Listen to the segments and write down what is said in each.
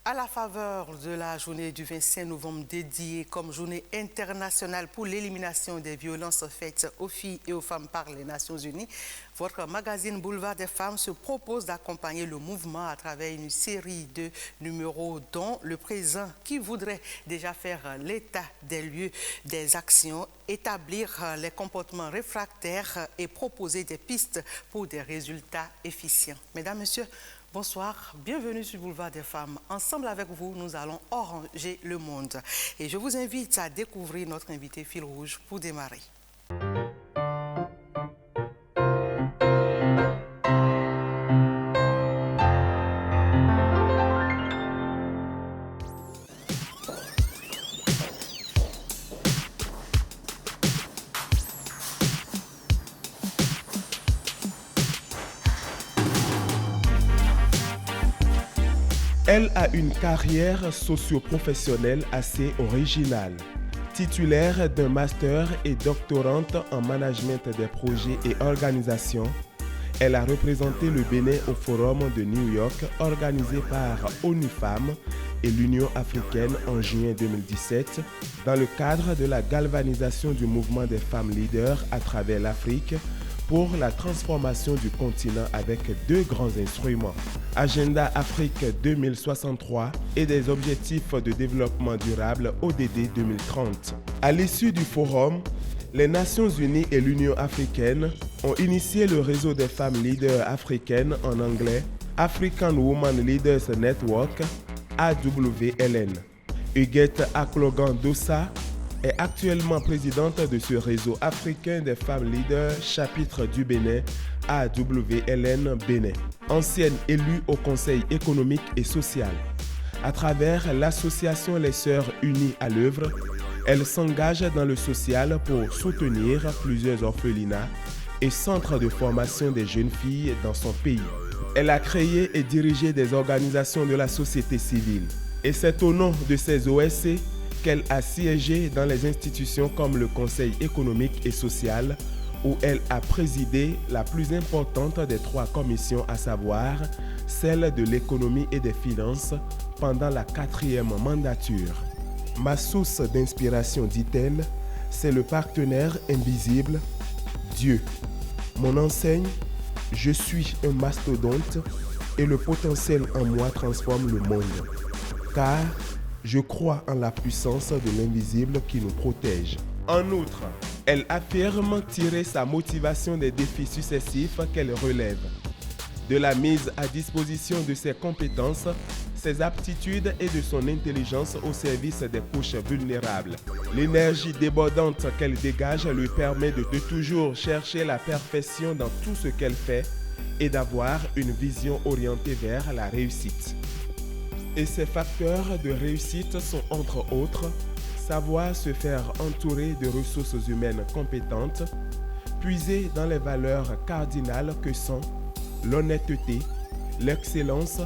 À la faveur de la journée du 25 novembre dédiée comme journée internationale pour l'élimination des violences faites aux filles et aux femmes par les Nations Unies, votre magazine Boulevard des femmes se propose d'accompagner le mouvement à travers une série de numéros dont le présent qui voudrait déjà faire l'état des lieux des actions, établir les comportements réfractaires et proposer des pistes pour des résultats efficients. Mesdames, Messieurs, bonsoir, bienvenue sur Boulevard des femmes. Ensemble avec vous, nous allons oranger le monde. Et je vous invite à découvrir notre invité fil rouge pour démarrer. Elle a une carrière socio-professionnelle assez originale. Titulaire d'un master et doctorante en management des projets et organisations, elle a représenté le Bénin au Forum de New York organisé par ONU Femmes et l'Union africaine en juin 2017 dans le cadre de la galvanisation du mouvement des femmes leaders à travers l'Afrique pour la transformation du continent avec deux grands instruments, Agenda Afrique 2063 et des objectifs de développement durable ODD 2030. À l'issue du forum, les Nations Unies et l'Union africaine ont initié le réseau des femmes leaders africaines en anglais, African Women Leaders Network, AWLN. Huguette Aklogan-Dossa est actuellement présidente de ce réseau africain des femmes leaders chapitre du Bénin, AWLN Bénin, ancienne élue au Conseil économique et social. À travers l'association Les Sœurs Unies à l'œuvre, elle s'engage dans le social pour soutenir plusieurs orphelinats et centres de formation des jeunes filles dans son pays. Elle a créé et dirigé des organisations de la société civile. Et c'est au nom de ces OSC qu'elle a siégé dans les institutions comme le Conseil économique et social, où elle a présidé la plus importante des trois commissions, à savoir celle de l'économie et des finances, pendant la 4e mandature. Ma source d'inspiration, dit-elle, c'est le partenaire invisible, Dieu. Mon enseigne, je suis un mastodonte et le potentiel en moi transforme le monde. Car je crois en la puissance de l'invisible qui nous protège. En outre, elle affirme tirer sa motivation des défis successifs qu'elle relève. De la mise à disposition de ses compétences, ses aptitudes et de son intelligence au service des couches vulnérables. L'énergie débordante qu'elle dégage lui permet de toujours chercher la perfection dans tout ce qu'elle fait et d'avoir une vision orientée vers la réussite. Et ces facteurs de réussite sont entre autres savoir se faire entourer de ressources humaines compétentes, puiser dans les valeurs cardinales que sont l'honnêteté, l'excellence,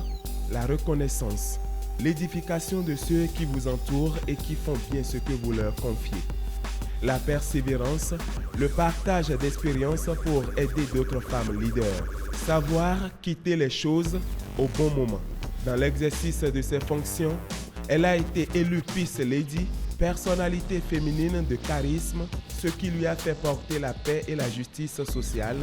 la reconnaissance, l'édification de ceux qui vous entourent et qui font bien ce que vous leur confiez, la persévérance, le partage d'expériences pour aider d'autres femmes leaders, savoir quitter les choses au bon moment. Dans l'exercice de ses fonctions, elle a été élue Peace Lady, personnalité féminine de charisme, ce qui lui a fait porter la paix et la justice sociale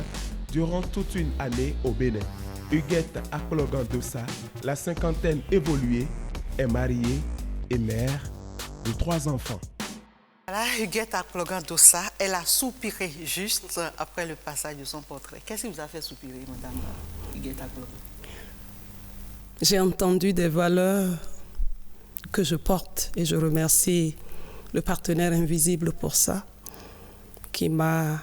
durant toute une année au Bénin. Huguette Aklogan-Dossa, la cinquantaine évoluée, est mariée et mère de 3 enfants. Voilà, Huguette Aklogan-Dossa, elle a soupiré juste après le passage de son portrait. Qu'est-ce qui vous a fait soupirer, madame Huguette Aklogan? J'ai entendu des valeurs que je porte et je remercie le partenaire invisible pour ça, qui m'a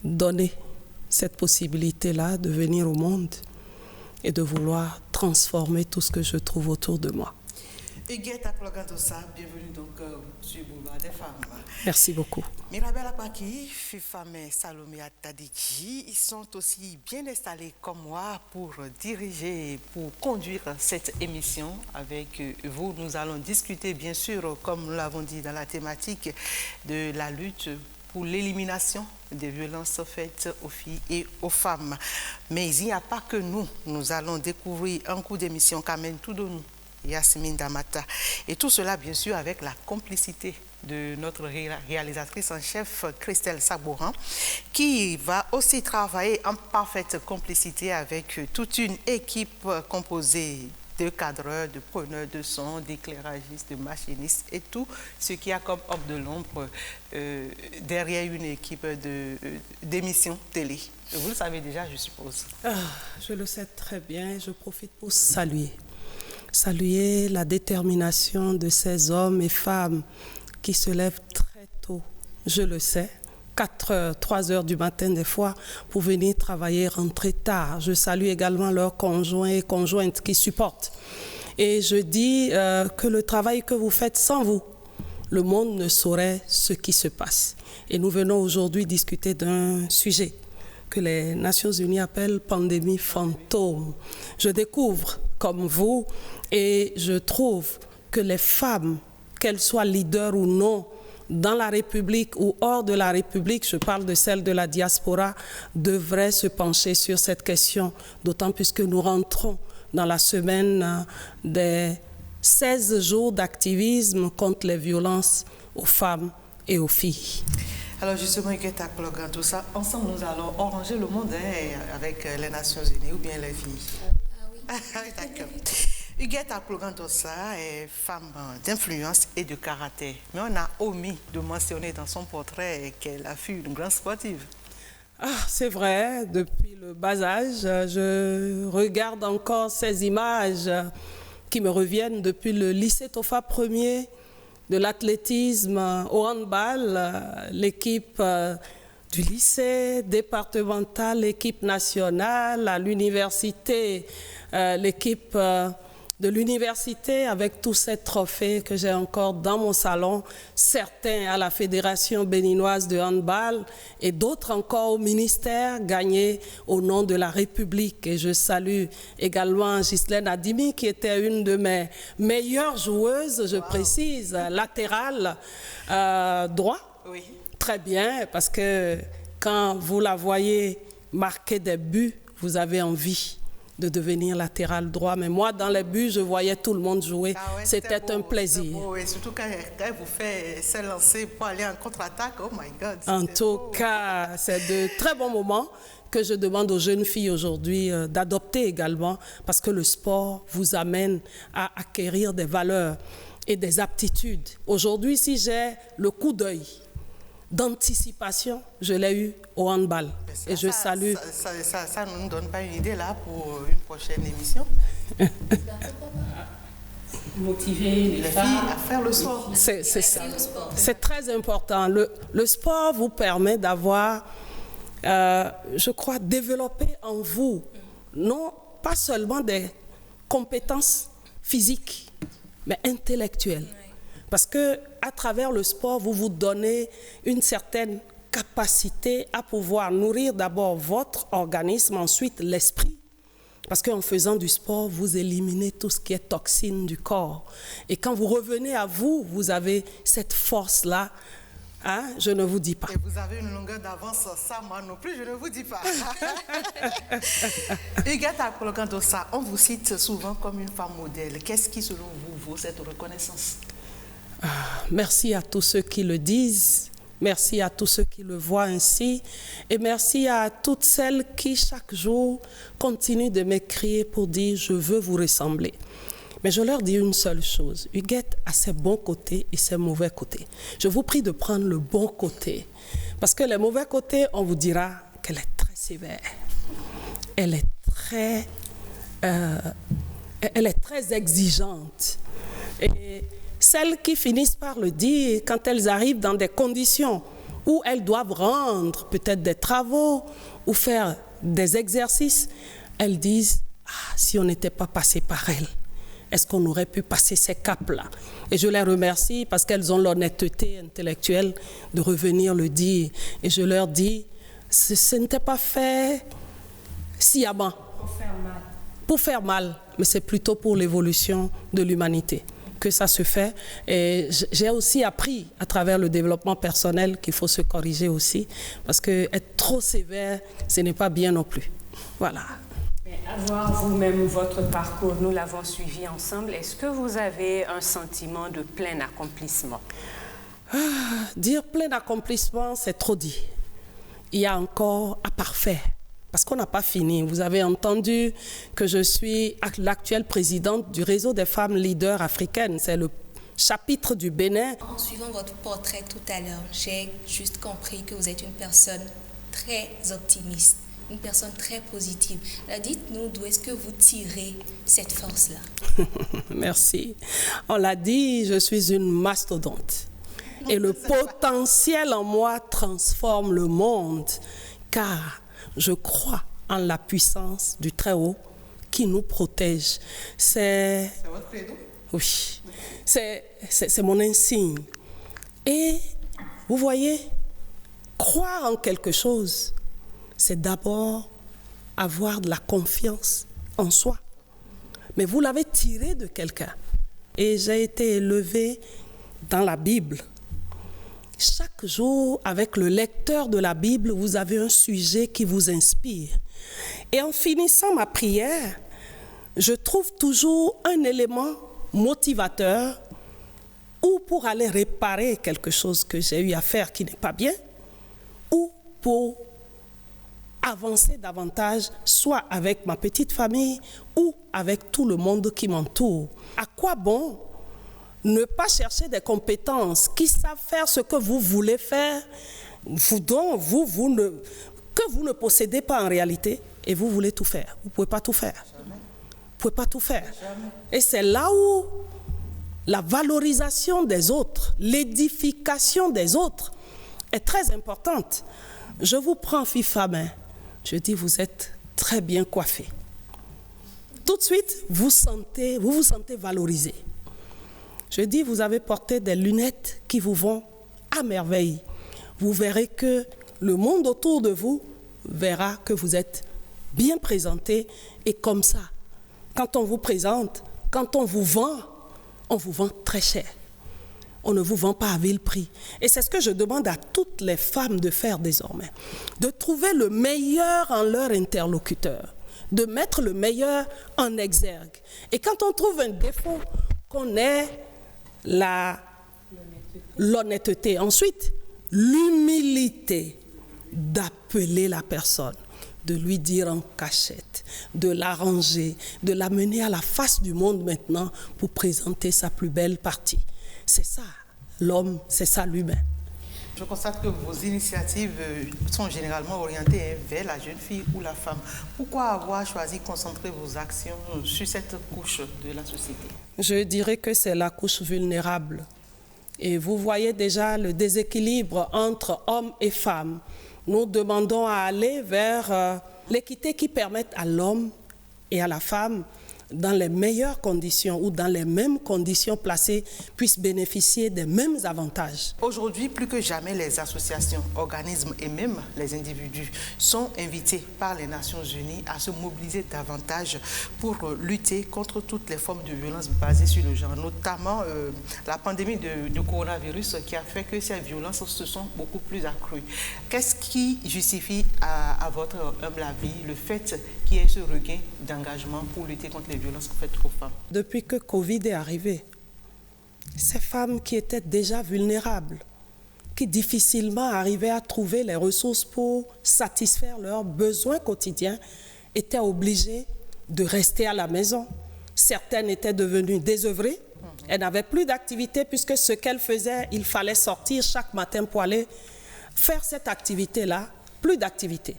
donné cette possibilité-là de venir au monde et de vouloir transformer tout ce que je trouve autour de moi. Huguette Aklogan-Dossa, bienvenue donc sur Boulevard des femmes. Merci beaucoup. Mirabel Akwaki, Fifame et Salomé Tadiki, ils sont aussi bien installés comme moi pour diriger, pour conduire cette émission avec vous. Nous allons discuter bien sûr, comme nous l'avons dit dans la thématique, de la lutte pour l'élimination des violences faites aux filles et aux femmes. Mais il n'y a pas que nous. Nous allons découvrir un coup d'émission qu'amène tout de nous Yasmine Damata. Et tout cela, bien sûr, avec la complicité de notre réalisatrice en chef, Christelle Sabouran, qui va aussi travailler en parfaite complicité avec toute une équipe composée de cadreurs, de preneurs de son, d'éclairagistes, de machinistes et tout ce qu'il y a comme homme de l'ombre derrière une équipe d'émissions télé. Vous le savez déjà, je suppose. Je le sais très bien. Je profite pour saluer la détermination de ces hommes et femmes qui se lèvent très tôt, je le sais, 4 heures, 3 heures du matin des fois, pour venir travailler, rentrer tard. Je salue également leurs conjoints et conjointes qui supportent. Et je dis que le travail que vous faites sans vous, le monde ne saurait ce qui se passe. Et nous venons aujourd'hui discuter d'un sujet que les Nations Unies appellent pandémie fantôme. Je découvre, comme vous, et je trouve que les femmes, qu'elles soient leaders ou non, dans la République ou hors de la République, je parle de celle de la diaspora, devraient se pencher sur cette question, d'autant plus que nous rentrons dans la semaine des 16 jours d'activisme contre les violences aux femmes et aux filles. Alors justement, Huguette Akplogan, tout ça, ensemble nous allons oranger le monde avec les Nations Unies ou bien les filles. Ah oui. D'accord. Huguette Akplogan, tout ça est femme d'influence et de karaté. Mais on a omis de mentionner dans son portrait qu'elle a fut une grande sportive. C'est vrai, depuis le bas âge, je regarde encore ces images qui me reviennent depuis le lycée Tofa 1er, de l'athlétisme au handball, l'équipe du lycée départemental, l'équipe nationale, à l'université, l'équipe de l'université avec tous ces trophées que j'ai encore dans mon salon, certains à la Fédération béninoise de handball et d'autres encore au ministère gagnés au nom de la République. Et je salue également Ghislaine Adimi qui était une de mes meilleures joueuses, je précise, latérale droit. Oui. Très bien, parce que quand vous la voyez marquer des buts, vous avez envie de devenir latéral droit. Mais moi, dans les buts, je voyais tout le monde jouer. Ouais, c'était un plaisir. Beau. Et surtout quand elle vous fait se lancer pour aller en contre-attaque, oh my God. En tout cas, c'est de très bons moments que je demande aux jeunes filles aujourd'hui d'adopter également, parce que le sport vous amène à acquérir des valeurs et des aptitudes. Aujourd'hui, si j'ai le coup d'œil d'anticipation, je l'ai eu au handball. Et je salue. Ça ne nous donne pas une idée là pour une prochaine émission. Motiver les filles à faire le sport. C'est ça. C'est très important. Le sport vous permet d'avoir, je crois, développer en vous, non pas seulement des compétences physiques, mais intellectuelles. Parce que à travers le sport, vous vous donnez une certaine capacité à pouvoir nourrir d'abord votre organisme, ensuite l'esprit. Parce qu'en faisant du sport, vous éliminez tout ce qui est toxine du corps. Et quand vous revenez à vous, vous avez cette force-là. Hein? Je ne vous dis pas. Et vous avez une longueur d'avance sur ça, moi non plus, je ne vous dis pas. Huguette Akplogan, on vous cite souvent comme une femme modèle. Qu'est-ce qui, selon vous, vaut cette reconnaissance? Merci à tous ceux qui le disent, merci à tous ceux qui le voient ainsi, et merci à toutes celles qui, chaque jour, continuent de m'écrire pour dire « je veux vous ressembler ». Mais je leur dis une seule chose, Huguette a ses bons côtés et ses mauvais côtés. Je vous prie de prendre le bon côté, parce que les mauvais côtés, on vous dira qu'elle est très sévère, elle est très exigeante. Et celles qui finissent par le dire quand elles arrivent dans des conditions où elles doivent rendre peut-être des travaux ou faire des exercices, elles disent « Ah, si on n'était pas passé par elles, est-ce qu'on aurait pu passer ces caps-là » Et je les remercie parce qu'elles ont l'honnêteté intellectuelle de revenir le dire. Et je leur dis « Ce n'était pas fait sciemment pour faire mal, mais c'est plutôt pour l'évolution de l'humanité que ça se fait. Et j'ai aussi appris à travers le développement personnel qu'il faut se corriger aussi, parce que être trop sévère, ce n'est pas bien non plus. Voilà. Mais Avoir vous-même votre parcours, nous l'avons suivi ensemble. Est-ce que vous avez un sentiment de plein accomplissement? Dire plein d'accomplissement, c'est trop dit. Il y a encore à parfaire, parce qu'on n'a pas fini. Vous avez entendu que je suis l'actuelle présidente du réseau des femmes leaders africaines. C'est le chapitre du Bénin. En suivant votre portrait tout à l'heure, j'ai juste compris que vous êtes une personne très optimiste, une personne très positive. Alors dites-nous d'où est-ce que vous tirez cette force-là? Merci. On l'a dit, je suis une mastodonte. Et le potentiel en moi transforme le monde, car je crois en la puissance du Très-Haut qui nous protège. C'est votre credo? Oui, c'est mon insigne. Et vous voyez, croire en quelque chose, c'est d'abord avoir de la confiance en soi. Mais vous l'avez tiré de quelqu'un. Et j'ai été élevée dans la Bible. Chaque jour, avec le lecteur de la Bible, vous avez un sujet qui vous inspire. Et en finissant ma prière, je trouve toujours un élément motivateur ou pour aller réparer quelque chose que j'ai eu à faire qui n'est pas bien, ou pour avancer davantage, soit avec ma petite famille ou avec tout le monde qui m'entoure. À quoi bon ne pas chercher des compétences qui savent faire ce que vous voulez faire, que vous ne possédez pas en réalité, et vous voulez tout faire. Vous ne pouvez pas tout faire. Vous ne pouvez pas tout faire. Et c'est là où la valorisation des autres, l'édification des autres est très importante. Je vous prends FIFA main. Je dis, vous êtes très bien coiffé. Tout de suite, vous vous sentez valorisé. Je dis, vous avez porté des lunettes qui vous vont à merveille. Vous verrez que le monde autour de vous verra que vous êtes bien présenté. Et comme ça, quand on vous présente, quand on vous vend très cher. On ne vous vend pas à vil prix. Et c'est ce que je demande à toutes les femmes de faire désormais. De trouver le meilleur en leur interlocuteur. De mettre le meilleur en exergue. Et quand on trouve un défaut, qu'on ait l'honnêteté. Ensuite, l'humilité d'appeler la personne, de lui dire en cachette, de l'arranger, de l'amener à la face du monde maintenant pour présenter sa plus belle partie. C'est ça, l'homme, c'est ça l'humain. Je constate que vos initiatives sont généralement orientées vers la jeune fille ou la femme. Pourquoi avoir choisi de concentrer vos actions sur cette couche de la société? Je dirais que c'est la couche vulnérable. Et vous voyez déjà le déséquilibre entre hommes et femmes. Nous demandons à aller vers l'équité qui permette à l'homme et à la femme, dans les meilleures conditions ou dans les mêmes conditions placées, puissent bénéficier des mêmes avantages. Aujourd'hui, plus que jamais, les associations, organismes et même les individus sont invités par les Nations Unies à se mobiliser davantage pour lutter contre toutes les formes de violence basées sur le genre, notamment la pandémie de coronavirus qui a fait que ces violences se sont beaucoup plus accrues. Qu'est-ce qui justifie, à votre humble avis, le fait qu'il y ait ce regain d'engagement pour lutter contre les violences faites aux femmes? Depuis que Covid est arrivé, ces femmes qui étaient déjà vulnérables, qui difficilement arrivaient à trouver les ressources pour satisfaire leurs besoins quotidiens, étaient obligées de rester à la maison. Certaines étaient devenues désœuvrées. Elles n'avaient plus d'activité puisque ce qu'elles faisaient, il fallait sortir chaque matin pour aller faire cette activité-là. Plus d'activité.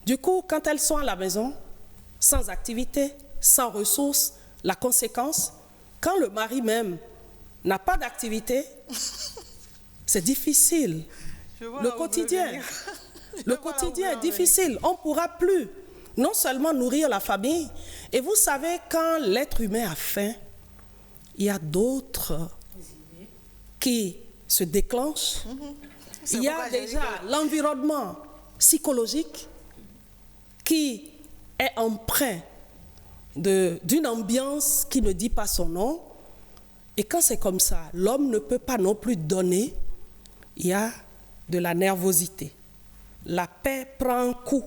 Du coup, quand elles sont à la maison, sans activité, sans ressources, la conséquence, quand le mari même n'a pas d'activité, c'est difficile. Le quotidien est difficile. On ne pourra plus non seulement nourrir la famille, et vous savez, quand l'être humain a faim, il y a d'autres qui se déclenchent. Il y a déjà l'environnement psychologique qui est empreint d'une ambiance qui ne dit pas son nom. Et quand c'est comme ça, l'homme ne peut pas non plus donner. Il y a de la nervosité. La paix prend un coup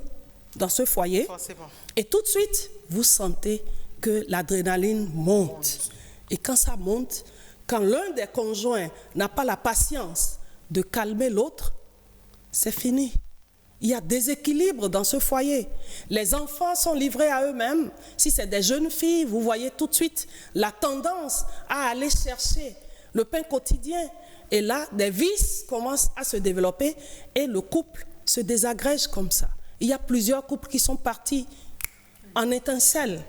dans ce foyer. Forcément. Et tout de suite, vous sentez que l'adrénaline monte. Et quand ça monte, quand l'un des conjoints n'a pas la patience de calmer l'autre, c'est fini. Il y a déséquilibre dans ce foyer. Les enfants sont livrés à eux-mêmes. Si c'est des jeunes filles, vous voyez tout de suite la tendance à aller chercher le pain quotidien. Et là, des vices commencent à se développer et le couple se désagrège comme ça. Il y a plusieurs couples qui sont partis en étincelles.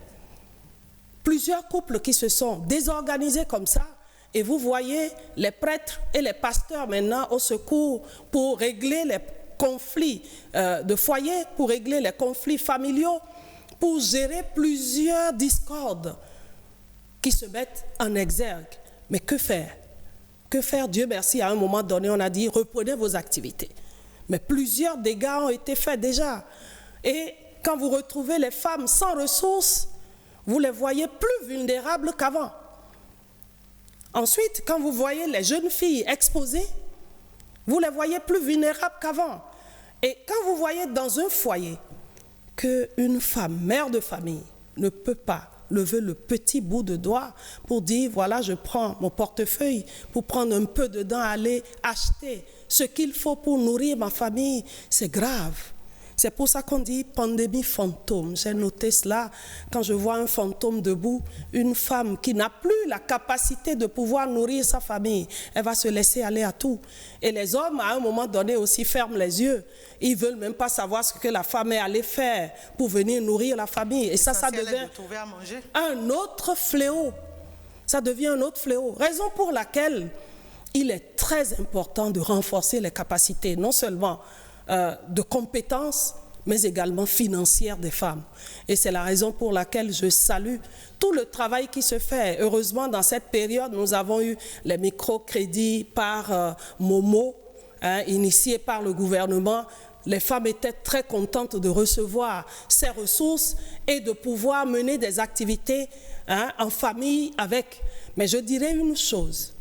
Plusieurs couples qui se sont désorganisés comme ça. Et vous voyez les prêtres et les pasteurs maintenant au secours pour régler les conflits de foyer, pour régler les conflits familiaux, pour gérer plusieurs discordes qui se mettent en exergue. Mais que faire? Que faire? Dieu merci, à un moment donné, on a dit, reprenez vos activités. Mais plusieurs dégâts ont été faits déjà. Et quand vous retrouvez les femmes sans ressources, vous les voyez plus vulnérables qu'avant. Ensuite, quand vous voyez les jeunes filles exposées, vous les voyez plus vulnérables qu'avant. Et quand vous voyez dans un foyer qu'une femme, mère de famille, ne peut pas lever le petit bout de doigt pour dire, voilà, je prends mon portefeuille pour prendre un peu dedans, aller acheter ce qu'il faut pour nourrir ma famille, c'est grave. C'est pour ça qu'on dit pandémie fantôme. J'ai noté cela quand je vois un fantôme debout, une femme qui n'a plus la capacité de pouvoir nourrir sa famille. Elle va se laisser aller à tout. Et les hommes, à un moment donné, aussi ferment les yeux. Ils ne veulent même pas savoir ce que la femme est allée faire pour venir nourrir la famille. Et ça devient un autre fléau. Ça devient un autre fléau. Raison pour laquelle il est très important de renforcer les capacités, non seulement de compétences, mais également financières des femmes. Et c'est la raison pour laquelle je salue tout le travail qui se fait. Heureusement, dans cette période, nous avons eu les microcrédits par Momo, initiés par le gouvernement. Les femmes étaient très contentes de recevoir ces ressources et de pouvoir mener des activités en famille avec. Mais je dirais une chose.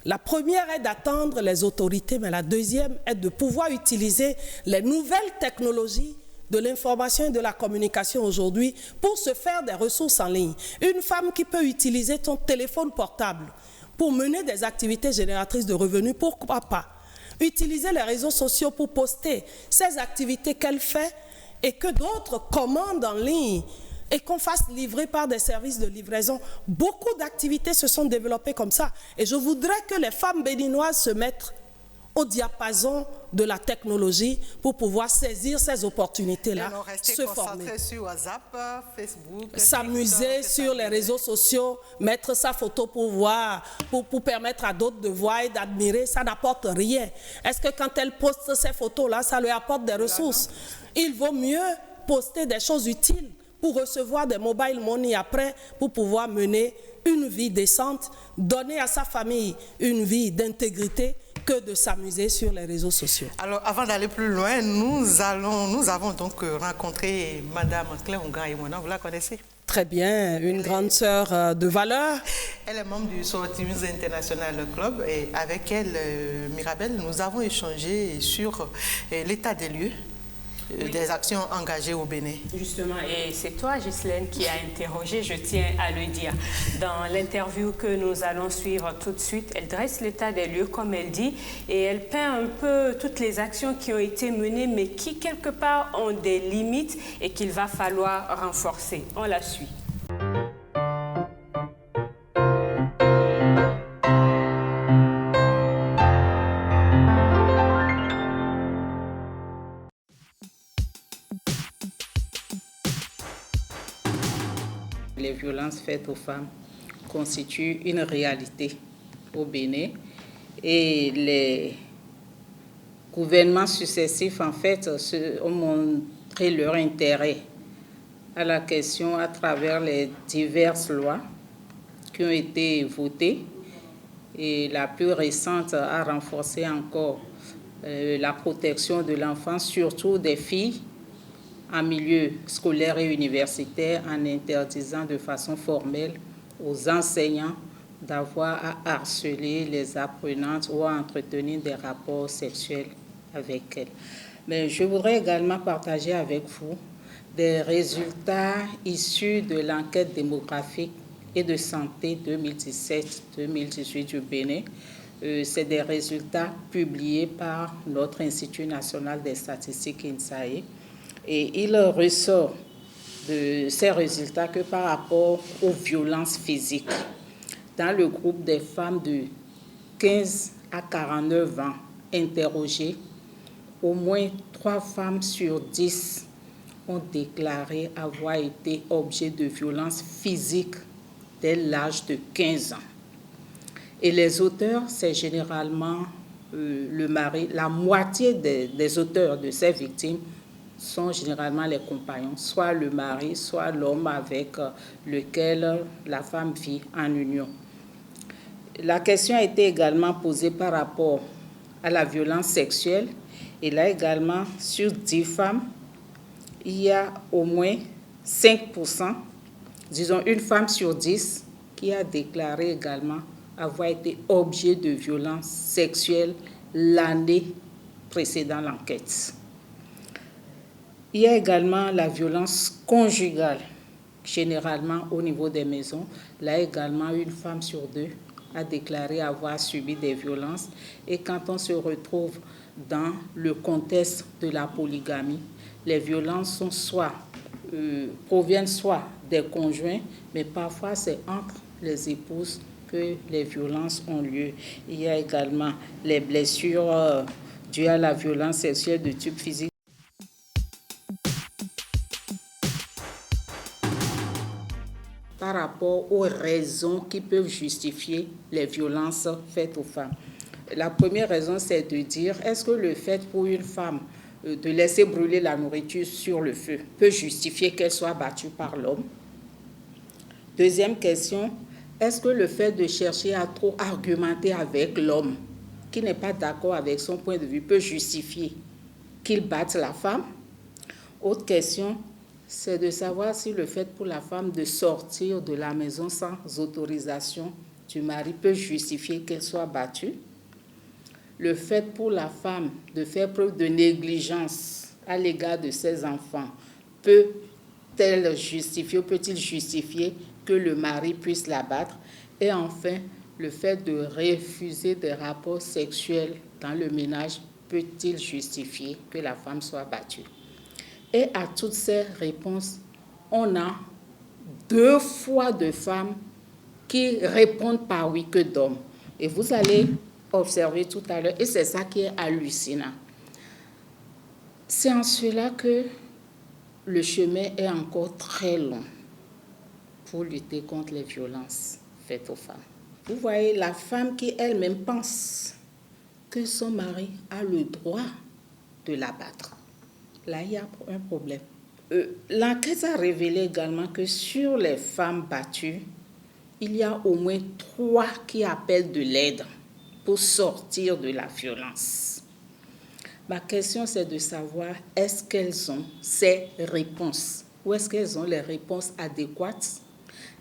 La première est d'attendre les autorités, mais la deuxième est de pouvoir utiliser les nouvelles technologies de l'information et de la communication aujourd'hui pour se faire des ressources en ligne. Une femme qui peut utiliser son téléphone portable pour mener des activités génératrices de revenus, pourquoi pas? Utiliser les réseaux sociaux pour poster ces activités qu'elle fait et que d'autres commandent en ligne et qu'on fasse livrer par des services de livraison. Beaucoup d'activités se sont développées comme ça. Et je voudrais que les femmes béninoises se mettent au diapason de la technologie pour pouvoir saisir ces opportunités-là, se former. Sur WhatsApp, Facebook, s'amuser sur les réseaux sociaux, mettre sa photo pour voir, pour permettre à d'autres de voir et d'admirer, ça n'apporte rien. Est-ce que quand elle poste ces photos-là, ça lui apporte des ressources? Il vaut mieux poster des choses utiles pour recevoir des mobile money après, pour pouvoir mener une vie décente, donner à sa famille une vie d'intégrité, que de s'amuser sur les réseaux sociaux. Alors, avant d'aller plus loin, nous avons donc rencontré Madame Claire Onga-Imona, vous la connaissez? Très bien, une grande sœur de valeur. Elle est membre du Sortimus International Club et avec elle, Mirabel, nous avons échangé sur l'état des lieux. Des actions engagées au Bénin. Justement, et c'est toi, Ghislaine, qui a interrogé, je tiens à le dire. Dans l'interview que nous allons suivre tout de suite, elle dresse l'état des lieux, comme elle dit, et elle peint un peu toutes les actions qui ont été menées, mais qui, quelque part, ont des limites et qu'il va falloir renforcer. On la suit. Les violences faites aux femmes constituent une réalité au Bénin et les gouvernements successifs, en fait, ont montré leur intérêt à la question à travers les diverses lois qui ont été votées. Et la plus récente a renforcé encore la protection de l'enfant, surtout des filles, en milieu scolaire et universitaire, en interdisant de façon formelle aux enseignants d'avoir à harceler les apprenantes ou à entretenir des rapports sexuels avec elles. Mais je voudrais également partager avec vous des résultats issus de l'enquête démographique et de santé 2017-2018 du Bénin. C'est des résultats publiés par notre Institut national des statistiques INSAE. Et il ressort de ces résultats que par rapport aux violences physiques, dans le groupe des femmes de 15 à 49 ans interrogées, au moins 3 femmes sur 10 ont déclaré avoir été objet de violences physiques dès l'âge de 15 ans. Et les auteurs, c'est généralement le mari. La moitié des auteurs de ces victimes sont généralement les compagnons, soit le mari, soit l'homme avec lequel la femme vit en union. La question a été également posée par rapport à la violence sexuelle. Et là également, sur 10 femmes, il y a au moins 5%, disons une femme sur 10, qui a déclaré également avoir été objet de violences sexuelles l'année précédant l'enquête. Il y a également la violence conjugale, généralement au niveau des maisons. Là également, une femme sur 2 a déclaré avoir subi des violences. Et quand on se retrouve dans le contexte de la polygamie, les violences proviennent soit des conjoints, mais parfois c'est entre les épouses que les violences ont lieu. Il y a également les blessures dues à la violence sexuelle de type physique. Par rapport aux raisons qui peuvent justifier les violences faites aux femmes. La première raison, c'est de dire, est-ce que le fait pour une femme de laisser brûler la nourriture sur le feu peut justifier qu'elle soit battue par l'homme? Deuxième question, est-ce que le fait de chercher à trop argumenter avec l'homme qui n'est pas d'accord avec son point de vue peut justifier qu'il batte la femme? Autre question, c'est de savoir si le fait pour la femme de sortir de la maison sans autorisation du mari peut justifier qu'elle soit battue. Le fait pour la femme de faire preuve de négligence à l'égard de ses enfants peut-il justifier que le mari puisse la battre? Et enfin, le fait de refuser des rapports sexuels dans le ménage peut-il justifier que la femme soit battue? Et à toutes ces réponses, on a 2 fois de femmes qui répondent par oui que d'hommes. Et vous allez observer tout à l'heure, et c'est ça qui est hallucinant. C'est en cela que le chemin est encore très long pour lutter contre les violences faites aux femmes. Vous voyez, la femme qui elle-même pense que son mari a le droit de la battre. Là, il y a un problème. L'enquête a révélé également que sur les femmes battues, il y a au moins 3 qui appellent de l'aide pour sortir de la violence. Ma question, c'est de savoir, est-ce qu'elles ont ces réponses ou est-ce qu'elles ont les réponses adéquates?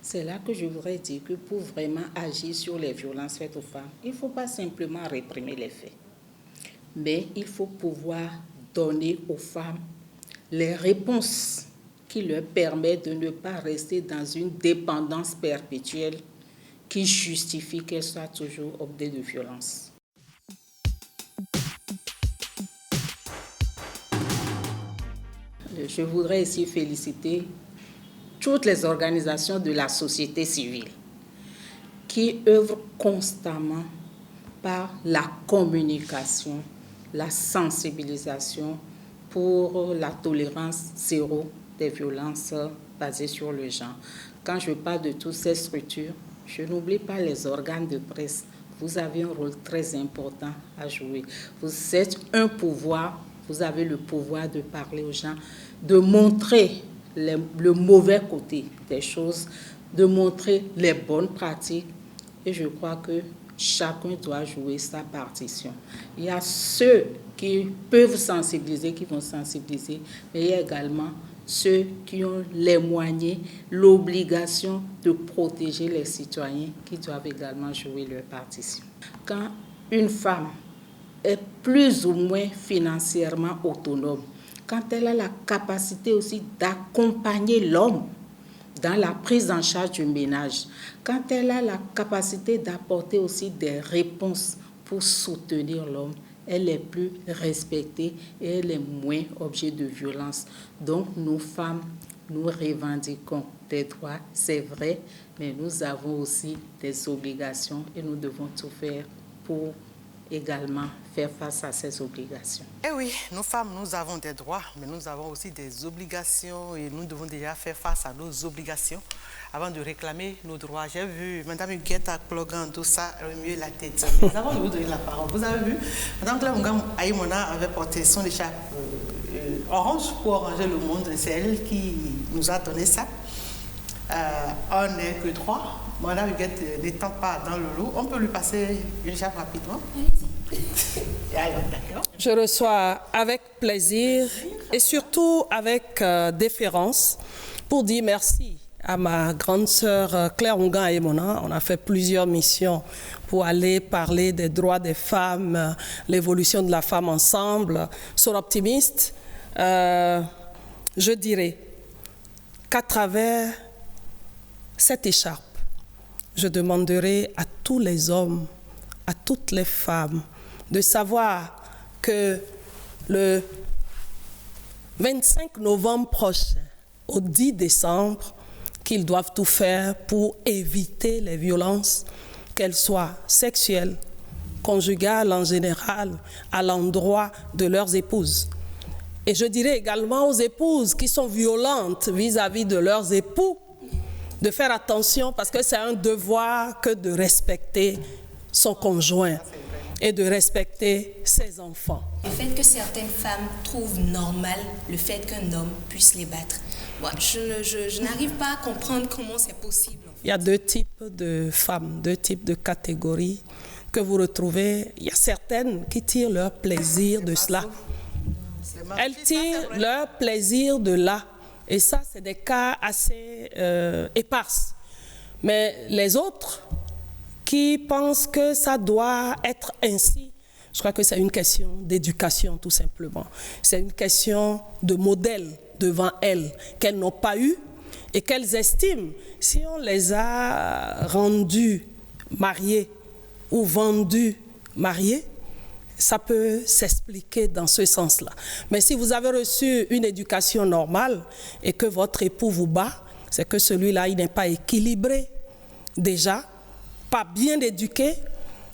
C'est là que je voudrais dire que pour vraiment agir sur les violences faites aux femmes, il ne faut pas simplement réprimer les faits, mais il faut pouvoir donner aux femmes les réponses qui leur permettent de ne pas rester dans une dépendance perpétuelle qui justifie qu'elles soient toujours objet de violence. Je voudrais ici féliciter toutes les organisations de la société civile qui œuvrent constamment par la communication, la sensibilisation pour la tolérance zéro des violences basées sur le genre. Quand je parle de toutes ces structures, je n'oublie pas les organes de presse. Vous avez un rôle très important à jouer. Vous êtes un pouvoir, vous avez le pouvoir de parler aux gens, de montrer le mauvais côté des choses, de montrer les bonnes pratiques. Et je crois que chacun doit jouer sa partition. Il y a ceux qui peuvent sensibiliser, qui vont sensibiliser, mais il y a également ceux qui ont les moyens, l'obligation de protéger les citoyens qui doivent également jouer leur partition. Quand une femme est plus ou moins financièrement autonome, quand elle a la capacité aussi d'accompagner l'homme dans la prise en charge du ménage, quand elle a la capacité d'apporter aussi des réponses pour soutenir l'homme, elle est plus respectée et elle est moins objet de violence. Donc, nous femmes, nous revendiquons des droits, c'est vrai, mais nous avons aussi des obligations et nous devons tout faire pour également faire face à ces obligations. Eh oui, nous femmes, nous avons des droits, mais nous avons aussi des obligations et nous devons déjà faire face à nos obligations avant de réclamer nos droits. J'ai vu Mme Huguette à Plogan, tout ça, remuer la tête. Mais avant de vous donner la parole, vous avez vu, Mme Claire Aïmona avait porté son écharpe orange pour oranger le monde. C'est elle qui nous a donné ça. On n'est que 3. Mme Huguette n'étant pas dans le lot, on peut lui passer une écharpe rapidement. Je reçois avec plaisir et surtout avec déférence pour dire merci à ma grande sœur Claire Ongan Aïmona. On a fait plusieurs missions pour aller parler des droits des femmes, l'évolution de la femme ensemble. Sur Optimiste, je dirais qu'à travers cette écharpe, je demanderai à tous les hommes, à toutes les femmes, de savoir que le 25 novembre prochain, au 10 décembre, qu'ils doivent tout faire pour éviter les violences, qu'elles soient sexuelles, conjugales en général, à l'endroit de leurs épouses. Et je dirais également aux épouses qui sont violentes vis-à-vis de leurs époux, de faire attention parce que c'est un devoir que de respecter son conjoint et de respecter ses enfants. Le fait que certaines femmes trouvent normal le fait qu'un homme puisse les battre, moi, je n'arrive pas à comprendre comment c'est possible. Il y a 2 types de femmes, 2 types de catégories que vous retrouvez. Il y a certaines qui tirent leur plaisir de cela. Elles tirent leur plaisir de là. Et ça, c'est des cas assez éparses. Mais les autres qui pensent que ça doit être ainsi, je crois que c'est une question d'éducation, tout simplement. C'est une question de modèle devant elles, qu'elles n'ont pas eu et qu'elles estiment, si on les a rendues mariées ou vendues mariées, ça peut s'expliquer dans ce sens-là. Mais si vous avez reçu une éducation normale et que votre époux vous bat, c'est que celui-là, il n'est pas équilibré déjà, pas bien éduqué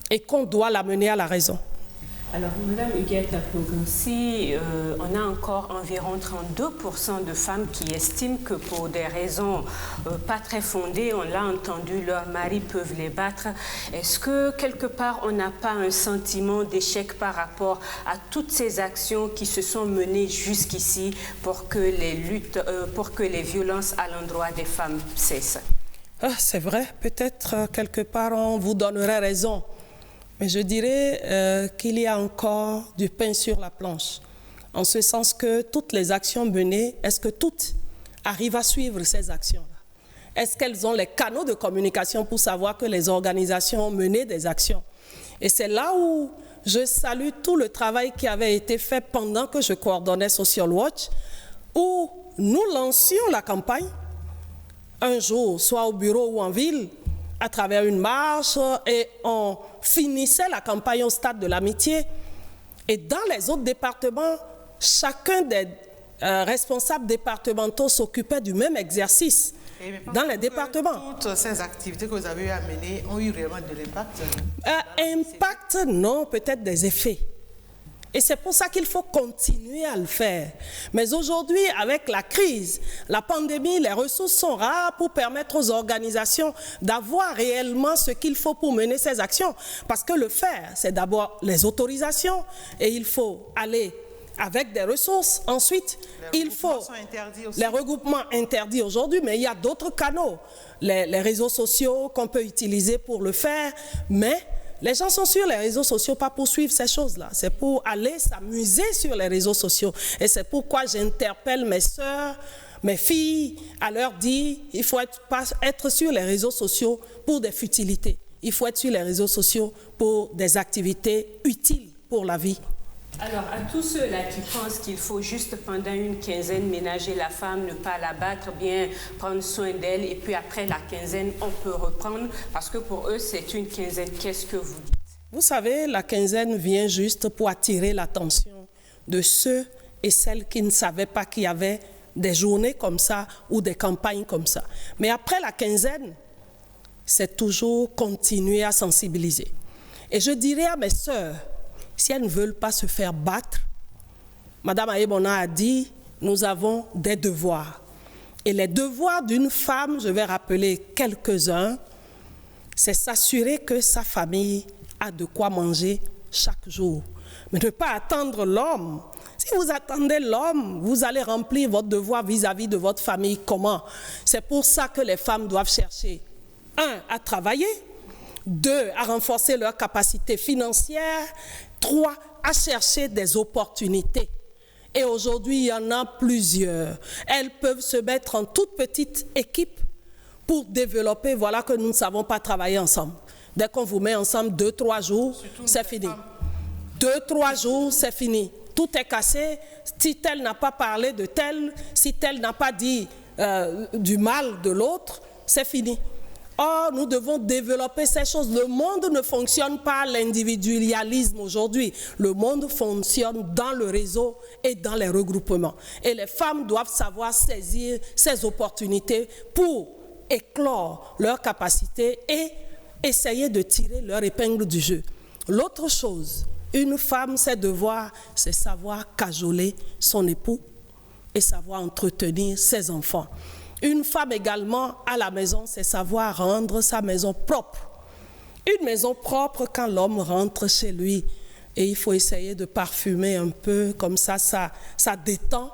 et qu'on doit l'amener à la raison. Alors, Mme Huguette Aplogan, si on a encore environ 32% de femmes qui estiment que pour des raisons pas très fondées, on l'a entendu, leurs maris peuvent les battre, est-ce que quelque part on n'a pas un sentiment d'échec par rapport à toutes ces actions qui se sont menées jusqu'ici pour que les luttes, pour que les violences à l'endroit des femmes cessent? Ah, c'est vrai, peut-être quelque part on vous donnerait raison. Mais je dirais qu'il y a encore du pain sur la planche, en ce sens que toutes les actions menées, est-ce que toutes arrivent à suivre ces actions-là? Est-ce qu'elles ont les canaux de communication pour savoir que les organisations ont mené des actions? Et c'est là où je salue tout le travail qui avait été fait pendant que je coordonnais Social Watch, où nous lancions la campagne, un jour, soit au bureau ou en ville, à travers une marche, et on finissait la campagne au stade de l'Amitié. Et dans les autres départements, chacun des responsables départementaux s'occupait du même exercice dans les départements. Toutes ces activités que vous avez eu à mener ont eu réellement de l'impact? Impact, non, peut-être des effets. Et c'est pour ça qu'il faut continuer à le faire. Mais aujourd'hui, avec la crise, la pandémie, les ressources sont rares pour permettre aux organisations d'avoir réellement ce qu'il faut pour mener ces actions. Parce que le faire, c'est d'abord les autorisations et il faut aller avec des ressources. Ensuite, il faut... Les regroupements interdits aujourd'hui, mais il y a d'autres canaux. Les réseaux sociaux qu'on peut utiliser pour le faire, mais... Les gens sont sur les réseaux sociaux pas pour suivre ces choses-là, c'est pour aller s'amuser sur les réseaux sociaux. Et c'est pourquoi j'interpelle mes sœurs, mes filles, à leur dire il faut pas être sur les réseaux sociaux pour des futilités. Il faut être sur les réseaux sociaux pour des activités utiles pour la vie. Alors, à tous ceux-là qui pensent qu'il faut juste pendant une quinzaine ménager la femme, ne pas la battre, bien prendre soin d'elle, et puis après la quinzaine, on peut reprendre, parce que pour eux, c'est une quinzaine. Qu'est-ce que vous dites? Vous savez, la quinzaine vient juste pour attirer l'attention de ceux et celles qui ne savaient pas qu'il y avait des journées comme ça ou des campagnes comme ça. Mais après la quinzaine, c'est toujours continuer à sensibiliser. Et je dirais à mes sœurs, si elles ne veulent pas se faire battre, Madame Ayebona a dit, nous avons des devoirs. Et les devoirs d'une femme, je vais rappeler quelques-uns, c'est s'assurer que sa famille a de quoi manger chaque jour. Mais ne pas attendre l'homme. Si vous attendez l'homme, vous allez remplir votre devoir vis-à-vis de votre famille. Comment? C'est pour ça que les femmes doivent chercher, 1, à travailler, 2, à renforcer leur capacité financière, 3, à chercher des opportunités. Et aujourd'hui, il y en a plusieurs. Elles peuvent se mettre en toute petite équipe pour développer. Voilà que nous ne savons pas travailler ensemble. Dès qu'on vous met ensemble 2-3 jours, c'est fini. 2-3 jours, c'est fini. Tout est cassé. Si tel n'a pas parlé de tel, si tel n'a pas dit du mal de l'autre, c'est fini. Or, nous devons développer ces choses. Le monde ne fonctionne pas à l'individualisme aujourd'hui. Le monde fonctionne dans le réseau et dans les regroupements. Et les femmes doivent savoir saisir ces opportunités pour éclore leurs capacités et essayer de tirer leur épingle du jeu. L'autre chose, une femme, ses devoirs, c'est savoir cajoler son époux et savoir entretenir ses enfants. Une femme également à la maison, c'est savoir rendre sa maison propre. Une maison propre quand l'homme rentre chez lui. Et il faut essayer de parfumer un peu, comme ça détend.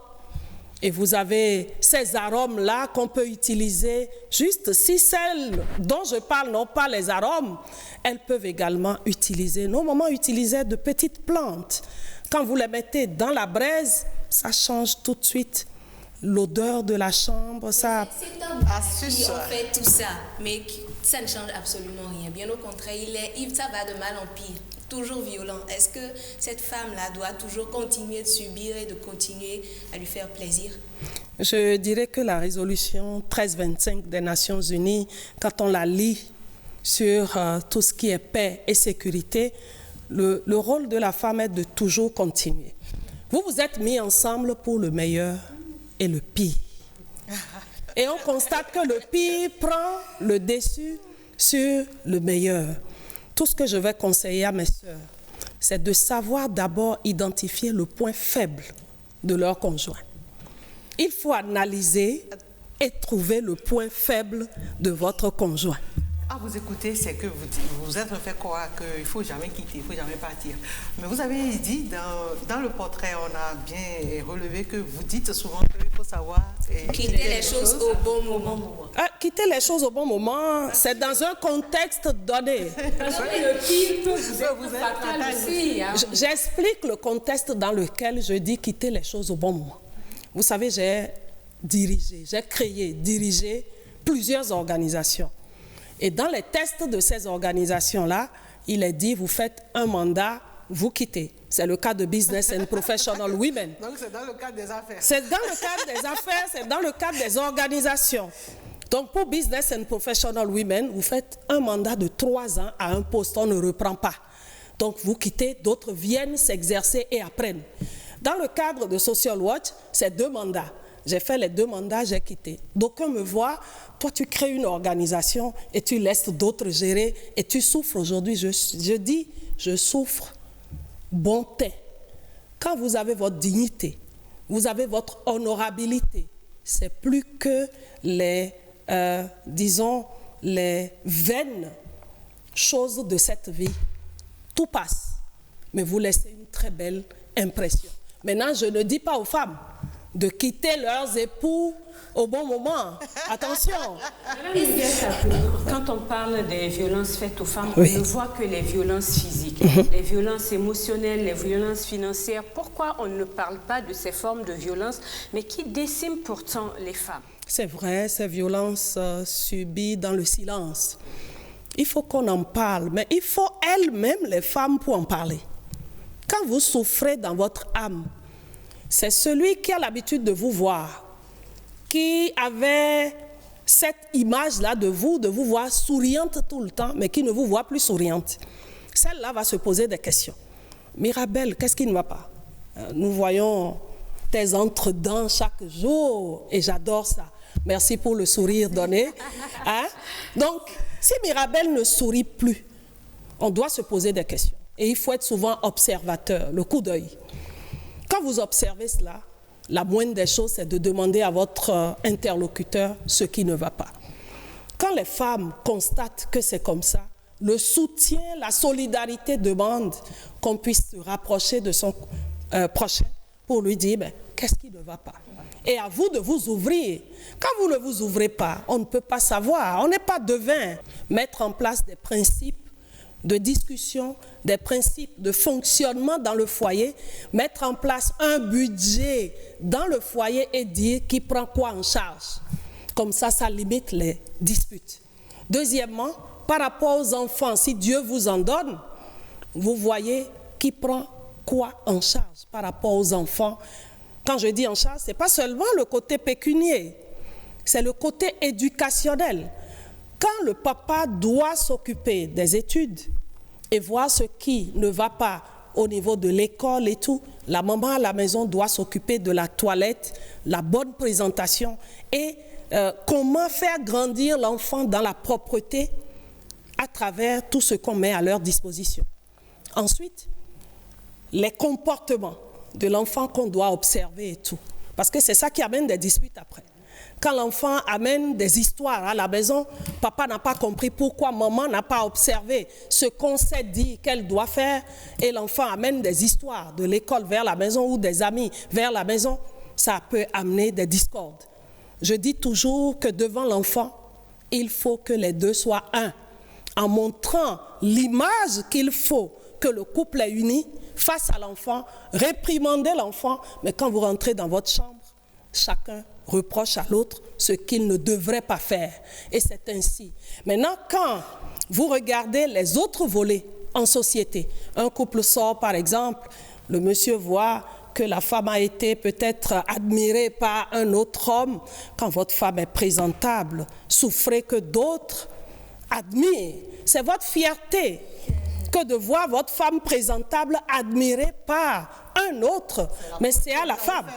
Et vous avez ces arômes-là qu'on peut utiliser. Juste si celles dont je parle n'ont pas les arômes, elles peuvent également utiliser. Nos mamans utilisaient de petites plantes. Quand vous les mettez dans la braise, ça change tout de suite l'odeur de la chambre. Ça... C'est un astuce. On fait tout ça, mais ça ne change absolument rien. Bien au contraire, ça va de mal en pire. Toujours violent. Est-ce que cette femme-là doit toujours continuer de subir et de continuer à lui faire plaisir? Je dirais que la résolution 1325 des Nations Unies, quand on la lit sur tout ce qui est paix et sécurité, le rôle de la femme est de toujours continuer. Vous vous êtes mis ensemble pour le meilleur et le pire. Et on constate que le pire prend le dessus sur le meilleur. Tout ce que je vais conseiller à mes sœurs, c'est de savoir d'abord identifier le point faible de leur conjoint. Il faut analyser et trouver le point faible de votre conjoint. À vous écouter, c'est que vous êtes fait croire qu'il ne faut jamais quitter, il ne faut jamais partir. Mais vous avez dit, dans le portrait, on a bien relevé que vous dites souvent qu'il faut savoir... quitter les choses au bon moment. Quitter les choses au bon moment, c'est dans un contexte donné. Parce que le pire peut vous être fatal aussi. Hein? J'explique le contexte dans lequel je dis quitter les choses au bon moment. Vous savez, j'ai dirigé plusieurs organisations. Et dans les tests de ces organisations-là, il est dit, vous faites un mandat, vous quittez. C'est le cas de Business and Professional Women. Donc c'est dans le cadre des affaires. C'est dans le cadre des affaires, c'est dans le cadre des organisations. Donc pour Business and Professional Women, vous faites un mandat de 3 ans à un poste, on ne reprend pas. Donc vous quittez, d'autres viennent s'exercer et apprennent. Dans le cadre de Social Watch, c'est 2 mandats. J'ai fait les 2 mandats, j'ai quitté. D'aucuns me voient, toi tu crées une organisation et tu laisses d'autres gérer et tu souffres aujourd'hui. Je dis, je souffre bonté. Quand vous avez votre dignité, vous avez votre honorabilité, c'est plus que les vaines choses de cette vie. Tout passe, mais vous laissez une très belle impression. Maintenant, je ne dis pas aux femmes de quitter leurs époux au bon moment. Attention. Quand on parle des violences faites aux femmes, oui, on ne voit que les violences physiques, les violences émotionnelles, les violences financières. Pourquoi on ne parle pas de ces formes de violence, mais qui déciment pourtant les femmes? C'est vrai, ces violences subies dans le silence. Il faut qu'on en parle, mais il faut elles-mêmes, les femmes, pour en parler. Quand vous souffrez dans votre âme, c'est celui qui a l'habitude de vous voir, qui avait cette image-là de vous voir souriante tout le temps, mais qui ne vous voit plus souriante. Celle-là va se poser des questions. Mirabel, qu'est-ce qui ne va pas? Nous voyons tes entre-dents chaque jour et j'adore ça. Merci pour le sourire donné. Hein? Donc, si Mirabel ne sourit plus, on doit se poser des questions. Et il faut être souvent observateur, le coup d'œil. Quand vous observez cela, la moindre des choses, c'est de demander à votre interlocuteur ce qui ne va pas. Quand les femmes constatent que c'est comme ça, le soutien, la solidarité demande qu'on puisse se rapprocher de son prochain pour lui dire qu'est-ce qui ne va pas. Et à vous de vous ouvrir. Quand vous ne vous ouvrez pas, on ne peut pas savoir, on n'est pas devin. Mettre en place des principes de discussion, des principes de fonctionnement dans le foyer, mettre en place un budget dans le foyer et dire qui prend quoi en charge. Comme ça, ça limite les disputes. Deuxièmement, par rapport aux enfants, si Dieu vous en donne, vous voyez qui prend quoi en charge par rapport aux enfants. Quand je dis en charge, ce n'est pas seulement le côté pécunier, c'est le côté éducationnel. Quand le papa doit s'occuper des études et voir ce qui ne va pas au niveau de l'école et tout, la maman à la maison doit s'occuper de la toilette, la bonne présentation et comment faire grandir l'enfant dans la propreté à travers tout ce qu'on met à leur disposition. Ensuite, les comportements de l'enfant qu'on doit observer et tout. Parce que c'est ça qui amène des disputes après. Quand l'enfant amène des histoires à la maison, papa n'a pas compris pourquoi maman n'a pas observé ce qu'on s'est dit qu'elle doit faire et l'enfant amène des histoires de l'école vers la maison ou des amis vers la maison, ça peut amener des discordes. Je dis toujours que devant l'enfant, il faut que les deux soient un, en montrant l'image qu'il faut que le couple est uni face à l'enfant, réprimandez l'enfant, mais quand vous rentrez dans votre chambre, chacun reproche à l'autre ce qu'il ne devrait pas faire. Et c'est ainsi. Maintenant, quand vous regardez les autres volets en société, un couple sort par exemple, le monsieur voit que la femme a été peut-être admirée par un autre homme. Quand votre femme est présentable, souffrez que d'autres admirent. C'est votre fierté que de voir votre femme présentable admirée par un autre. Mais c'est à la femme.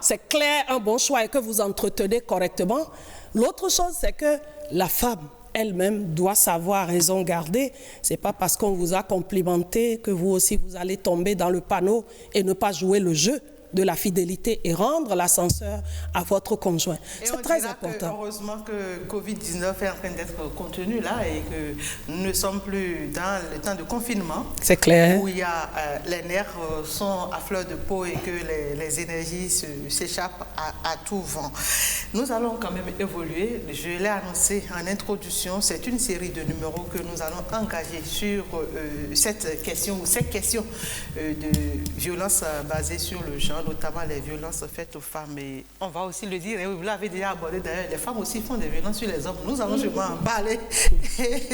C'est clair, un bon choix et que vous entretenez correctement. L'autre chose, c'est que la femme elle-même doit savoir raison garder. Ce n'est pas parce qu'on vous a complimenté que vous aussi vous allez tomber dans le panneau et ne pas jouer le jeu de la fidélité et rendre l'ascenseur à votre conjoint. C'est très important. Heureusement que Covid-19 est en train d'être contenu là et que nous ne sommes plus dans le temps de confinement. C'est clair. Où il y a, les nerfs sont à fleur de peau et que les énergies s'échappent à tout vent. Nous allons quand même évoluer. Je l'ai annoncé en introduction. C'est une série de numéros que nous allons engager sur cette question ou ces questions de violence basée sur le genre, notamment les violences faites aux femmes. Et on va aussi le dire, et vous l'avez déjà abordé d'ailleurs, les femmes aussi font des violences sur les hommes. Nous allons sûrement en parler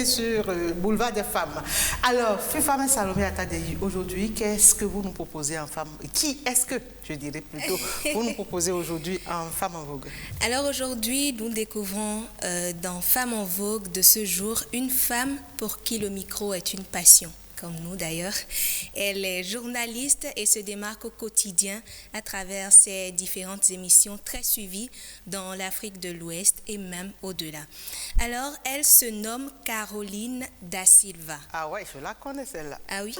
sur le boulevard des femmes. Alors, Fifame Salomé Atadei, aujourd'hui, qu'est-ce que vous nous proposez en femme? Qui est-ce que, je dirais plutôt, vous nous proposez aujourd'hui en Femme en Vogue? Alors aujourd'hui, nous découvrons dans Femme en Vogue de ce jour une femme pour qui le micro est une passion. Comme nous d'ailleurs. Elle est journaliste et se démarque au quotidien à travers ses différentes émissions très suivies dans l'Afrique de l'Ouest et même au-delà. Alors, elle se nomme Caroline Da Silva. Ah ouais, je la connais celle-là. Ah oui.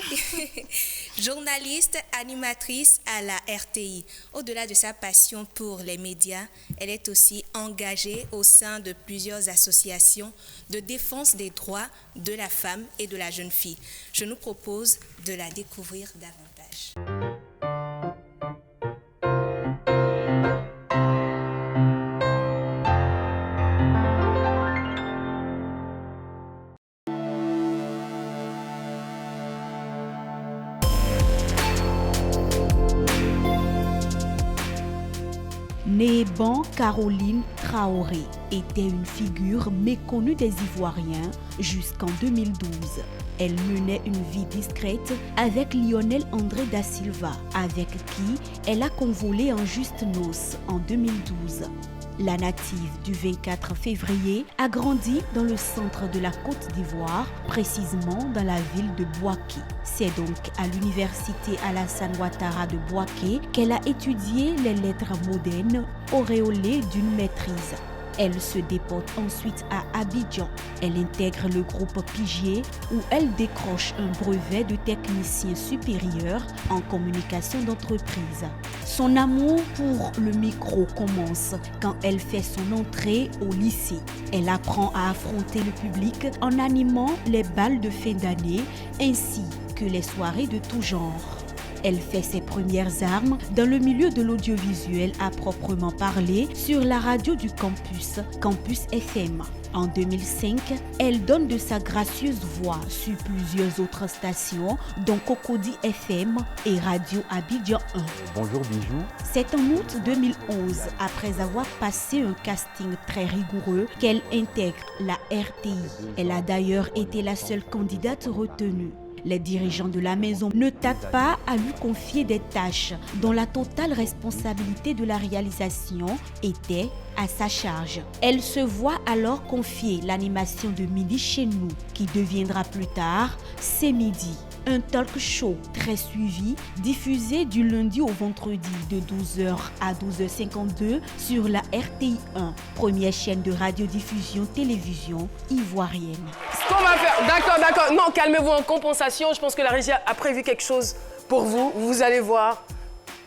Journaliste, animatrice à la RTI. Au-delà de sa passion pour les médias, elle est aussi engagée au sein de plusieurs associations de défense des droits de la femme et de la jeune fille. Je nous propose de la découvrir davantage. Néban Caroline Traoré était une figure méconnue des Ivoiriens jusqu'en 2012. Elle menait une vie discrète avec Lionel André da Silva, avec qui elle a convolé en juste noces en 2012. La native du 24 février a grandi dans le centre de la Côte d'Ivoire, précisément dans la ville de Bouaké. C'est donc à l'université Alassane Ouattara de Bouaké qu'elle a étudié les lettres modernes, auréolée d'une maîtrise. Elle se déporte ensuite à Abidjan. Elle intègre le groupe Pigier où elle décroche un brevet de technicien supérieur en communication d'entreprise. Son amour pour le micro commence quand elle fait son entrée au lycée. Elle apprend à affronter le public en animant les bals de fin d'année ainsi que les soirées de tout genre. Elle fait ses premières armes dans le milieu de l'audiovisuel à proprement parler sur la radio du campus, Campus FM. En 2005, elle donne de sa gracieuse voix sur plusieurs autres stations, dont Cocody FM et Radio Abidjan 1. Bonjour Bijou. C'est en août 2011, après avoir passé un casting très rigoureux, qu'elle intègre la RTI. Elle a d'ailleurs été la seule candidate retenue. Les dirigeants de la maison ne tardent pas à lui confier des tâches dont la totale responsabilité de la réalisation était à sa charge. Elle se voit alors confier l'animation de Midi chez nous, qui deviendra plus tard C'est Midi. Un talk show très suivi, diffusé du lundi au vendredi de 12h à 12h52 sur la RTI 1, première chaîne de radiodiffusion télévision ivoirienne. Ce qu'on va faire, d'accord, non, calmez-vous, en compensation, je pense que la régie a prévu quelque chose pour vous, vous allez voir.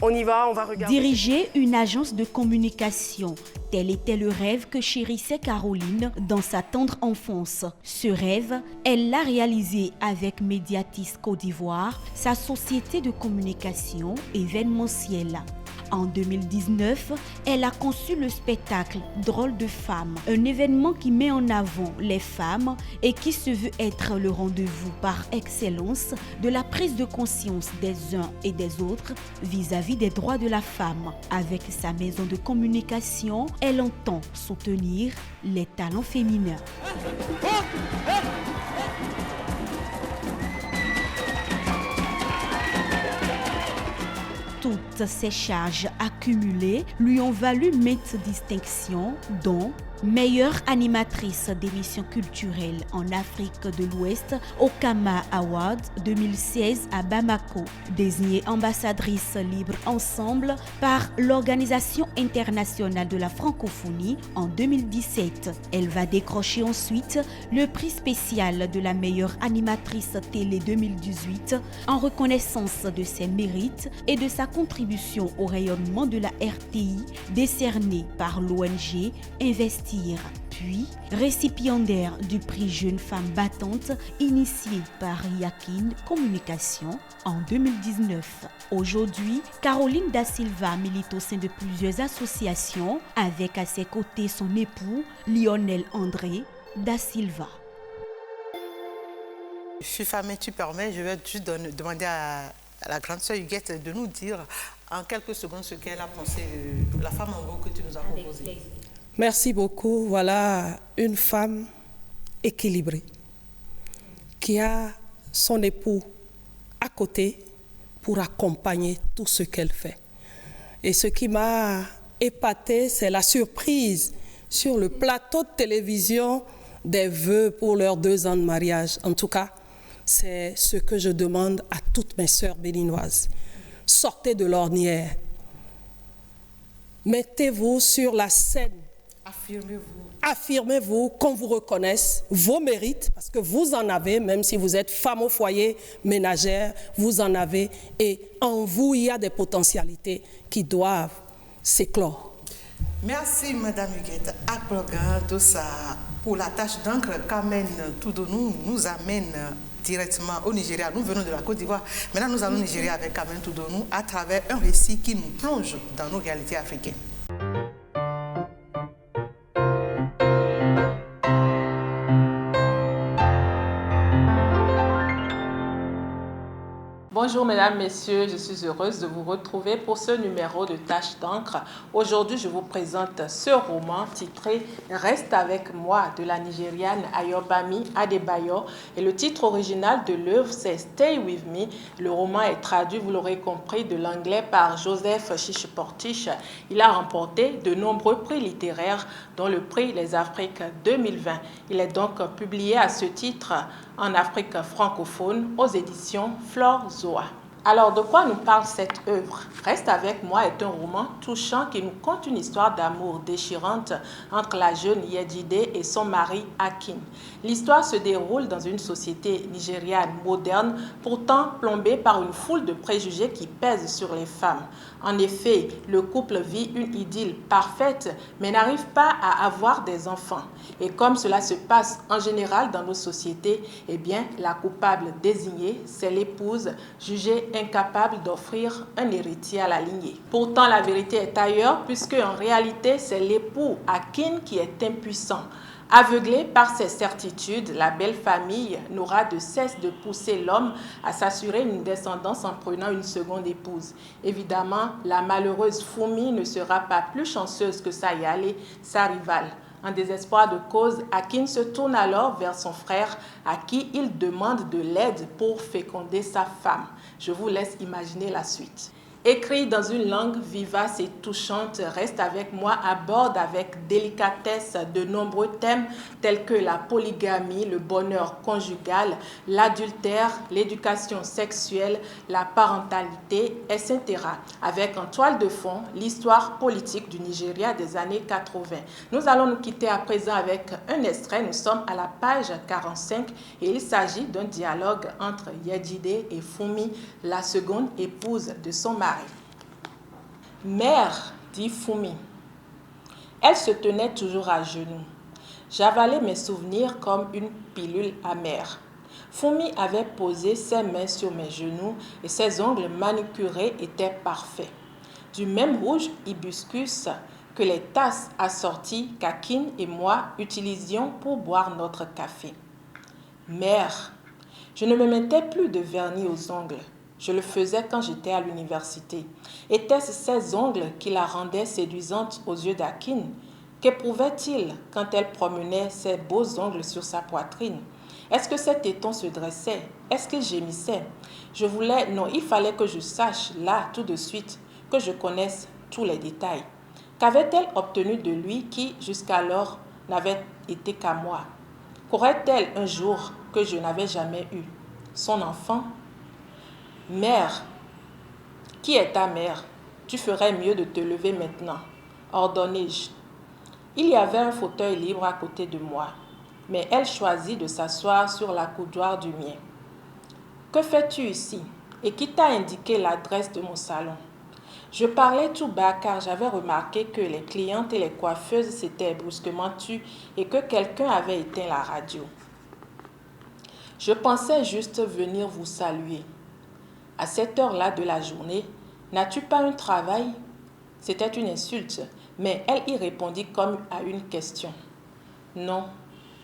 On y va, on va regarder. Diriger une agence de communication, tel était le rêve que chérissait Caroline dans sa tendre enfance. Ce rêve, elle l'a réalisé avec Mediatis Côte d'Ivoire, sa société de communication événementielle. En 2019, elle a conçu le spectacle Drôle de femmes, un événement qui met en avant les femmes et qui se veut être le rendez-vous par excellence de la prise de conscience des uns et des autres vis-à-vis des droits de la femme. Avec sa maison de communication, elle entend soutenir les talents féminins. Toutes ces charges accumulées lui ont valu maintes distinctions, dont meilleure animatrice d'émissions culturelles en Afrique de l'Ouest au Kama Awards 2016 à Bamako, désignée ambassadrice libre ensemble par l'Organisation internationale de la francophonie en 2017. Elle va décrocher ensuite le prix spécial de la meilleure animatrice télé 2018 en reconnaissance de ses mérites et de sa contribution au rayonnement de la RTI décerné par l'ONG Investir. Puis récipiendaire du prix Jeune Femme Battante initié par Yakin Communication en 2019. Aujourd'hui, Caroline da Silva milite au sein de plusieurs associations avec à ses côtés son époux Lionel André da Silva. Fifa, mais tu permets, je vais juste demander à la grande sœur Huguette de nous dire en quelques secondes ce qu'elle a pensé de la femme en gros que tu nous as proposée. Merci beaucoup. Voilà une femme équilibrée qui a son époux à côté pour accompagner tout ce qu'elle fait. Et ce qui m'a épatée, c'est la surprise sur le plateau de télévision des vœux pour leurs 2 ans de mariage. En tout cas, c'est ce que je demande à toutes mes sœurs béninoises. Sortez de l'ornière. Mettez-vous sur la scène. Affirmez-vous, qu'on vous reconnaisse vos mérites, parce que vous en avez, même si vous êtes femme au foyer, ménagère, vous en avez, et en vous, il y a des potentialités qui doivent s'éclore. Merci, Madame Huguette Akploga Dossa pour la tâche d'encre qu'amène Toudonou, nous amène directement au Nigeria. Nous venons de la Côte d'Ivoire. Maintenant, nous allons au Nigeria avec Amen Toudonou à travers un récit qui nous plonge dans nos réalités africaines. Bonjour mesdames, messieurs, je suis heureuse de vous retrouver pour ce numéro de Tache d'encre. Aujourd'hui, je vous présente ce roman titré « Reste avec moi » de la Nigériane Ayobami Adebayo. Et le titre original de l'œuvre, c'est « Stay with me ». Le roman est traduit, vous l'aurez compris, de l'anglais par Joseph Chiche-Portiche. Il a remporté de nombreux prix littéraires, dont le prix Les Afriques 2020. Il est donc publié à ce titre en Afrique francophone aux éditions Flore Zoa. Alors, de quoi nous parle cette œuvre? Reste avec moi est un roman touchant qui nous conte une histoire d'amour déchirante entre la jeune Yedide et son mari Akin. L'histoire se déroule dans une société nigériane moderne, pourtant plombée par une foule de préjugés qui pèsent sur les femmes. En effet, le couple vit une idylle parfaite, mais n'arrive pas à avoir des enfants. Et comme cela se passe en général dans nos sociétés, eh bien, la coupable désignée, c'est l'épouse jugée incapable d'offrir un héritier à la lignée. Pourtant, la vérité est ailleurs, puisque en réalité, c'est l'époux Akin qui est impuissant. Aveuglée par ses certitudes, la belle famille n'aura de cesse de pousser l'homme à s'assurer une descendance en prenant une seconde épouse. Évidemment, la malheureuse Fumi ne sera pas plus chanceuse que Sayale, sa rivale. En désespoir de cause, Akin se tourne alors vers son frère à qui il demande de l'aide pour féconder sa femme. Je vous laisse imaginer la suite. Écrit dans une langue vivace et touchante, Reste avec moi aborde avec délicatesse de nombreux thèmes tels que la polygamie, le bonheur conjugal, l'adultère, l'éducation sexuelle, la parentalité, etc. Avec en toile de fond l'histoire politique du Nigeria des années 80. Nous allons nous quitter à présent avec un extrait. Nous sommes à la page 45 et il s'agit d'un dialogue entre Yedide et Fumi, la seconde épouse de son mari. Mère, dit Fumi. Elle se tenait toujours à genoux. J'avalais mes souvenirs comme une pilule amère. Fumi avait posé ses mains sur mes genoux et ses ongles manucurés étaient parfaits. Du même rouge hibiscus que les tasses assorties qu'Akin et moi utilisions pour boire notre café. Mère, je ne me mettais plus de vernis aux ongles. Je le faisais quand j'étais à l'université. Étaient-ce ces ongles qui la rendaient séduisante aux yeux d'Akin? Qu'éprouvait-il quand elle promenait ses beaux ongles sur sa poitrine? Est-ce que ses tétons se dressaient? Est-ce qu'il gémissait? Non, il fallait que je sache, là, tout de suite, que je connaisse tous les détails. Qu'avait-elle obtenu de lui qui, jusqu'alors, n'avait été qu'à moi? Qu'aurait-elle un jour que je n'avais jamais eu? Son enfant? Mère, qui est ta mère? Tu ferais mieux de te lever maintenant, ordonnai-je. Il y avait un fauteuil libre à côté de moi, mais elle choisit de s'asseoir sur la coudoir du mien. Que fais-tu ici? Et qui t'a indiqué l'adresse de mon salon? Je parlais tout bas car j'avais remarqué que les clientes et les coiffeuses s'étaient brusquement tues et que quelqu'un avait éteint la radio. Je pensais juste venir vous saluer. À cette heure-là de la journée, n'as-tu pas un travail? C'était une insulte, mais elle y répondit comme à une question. Non,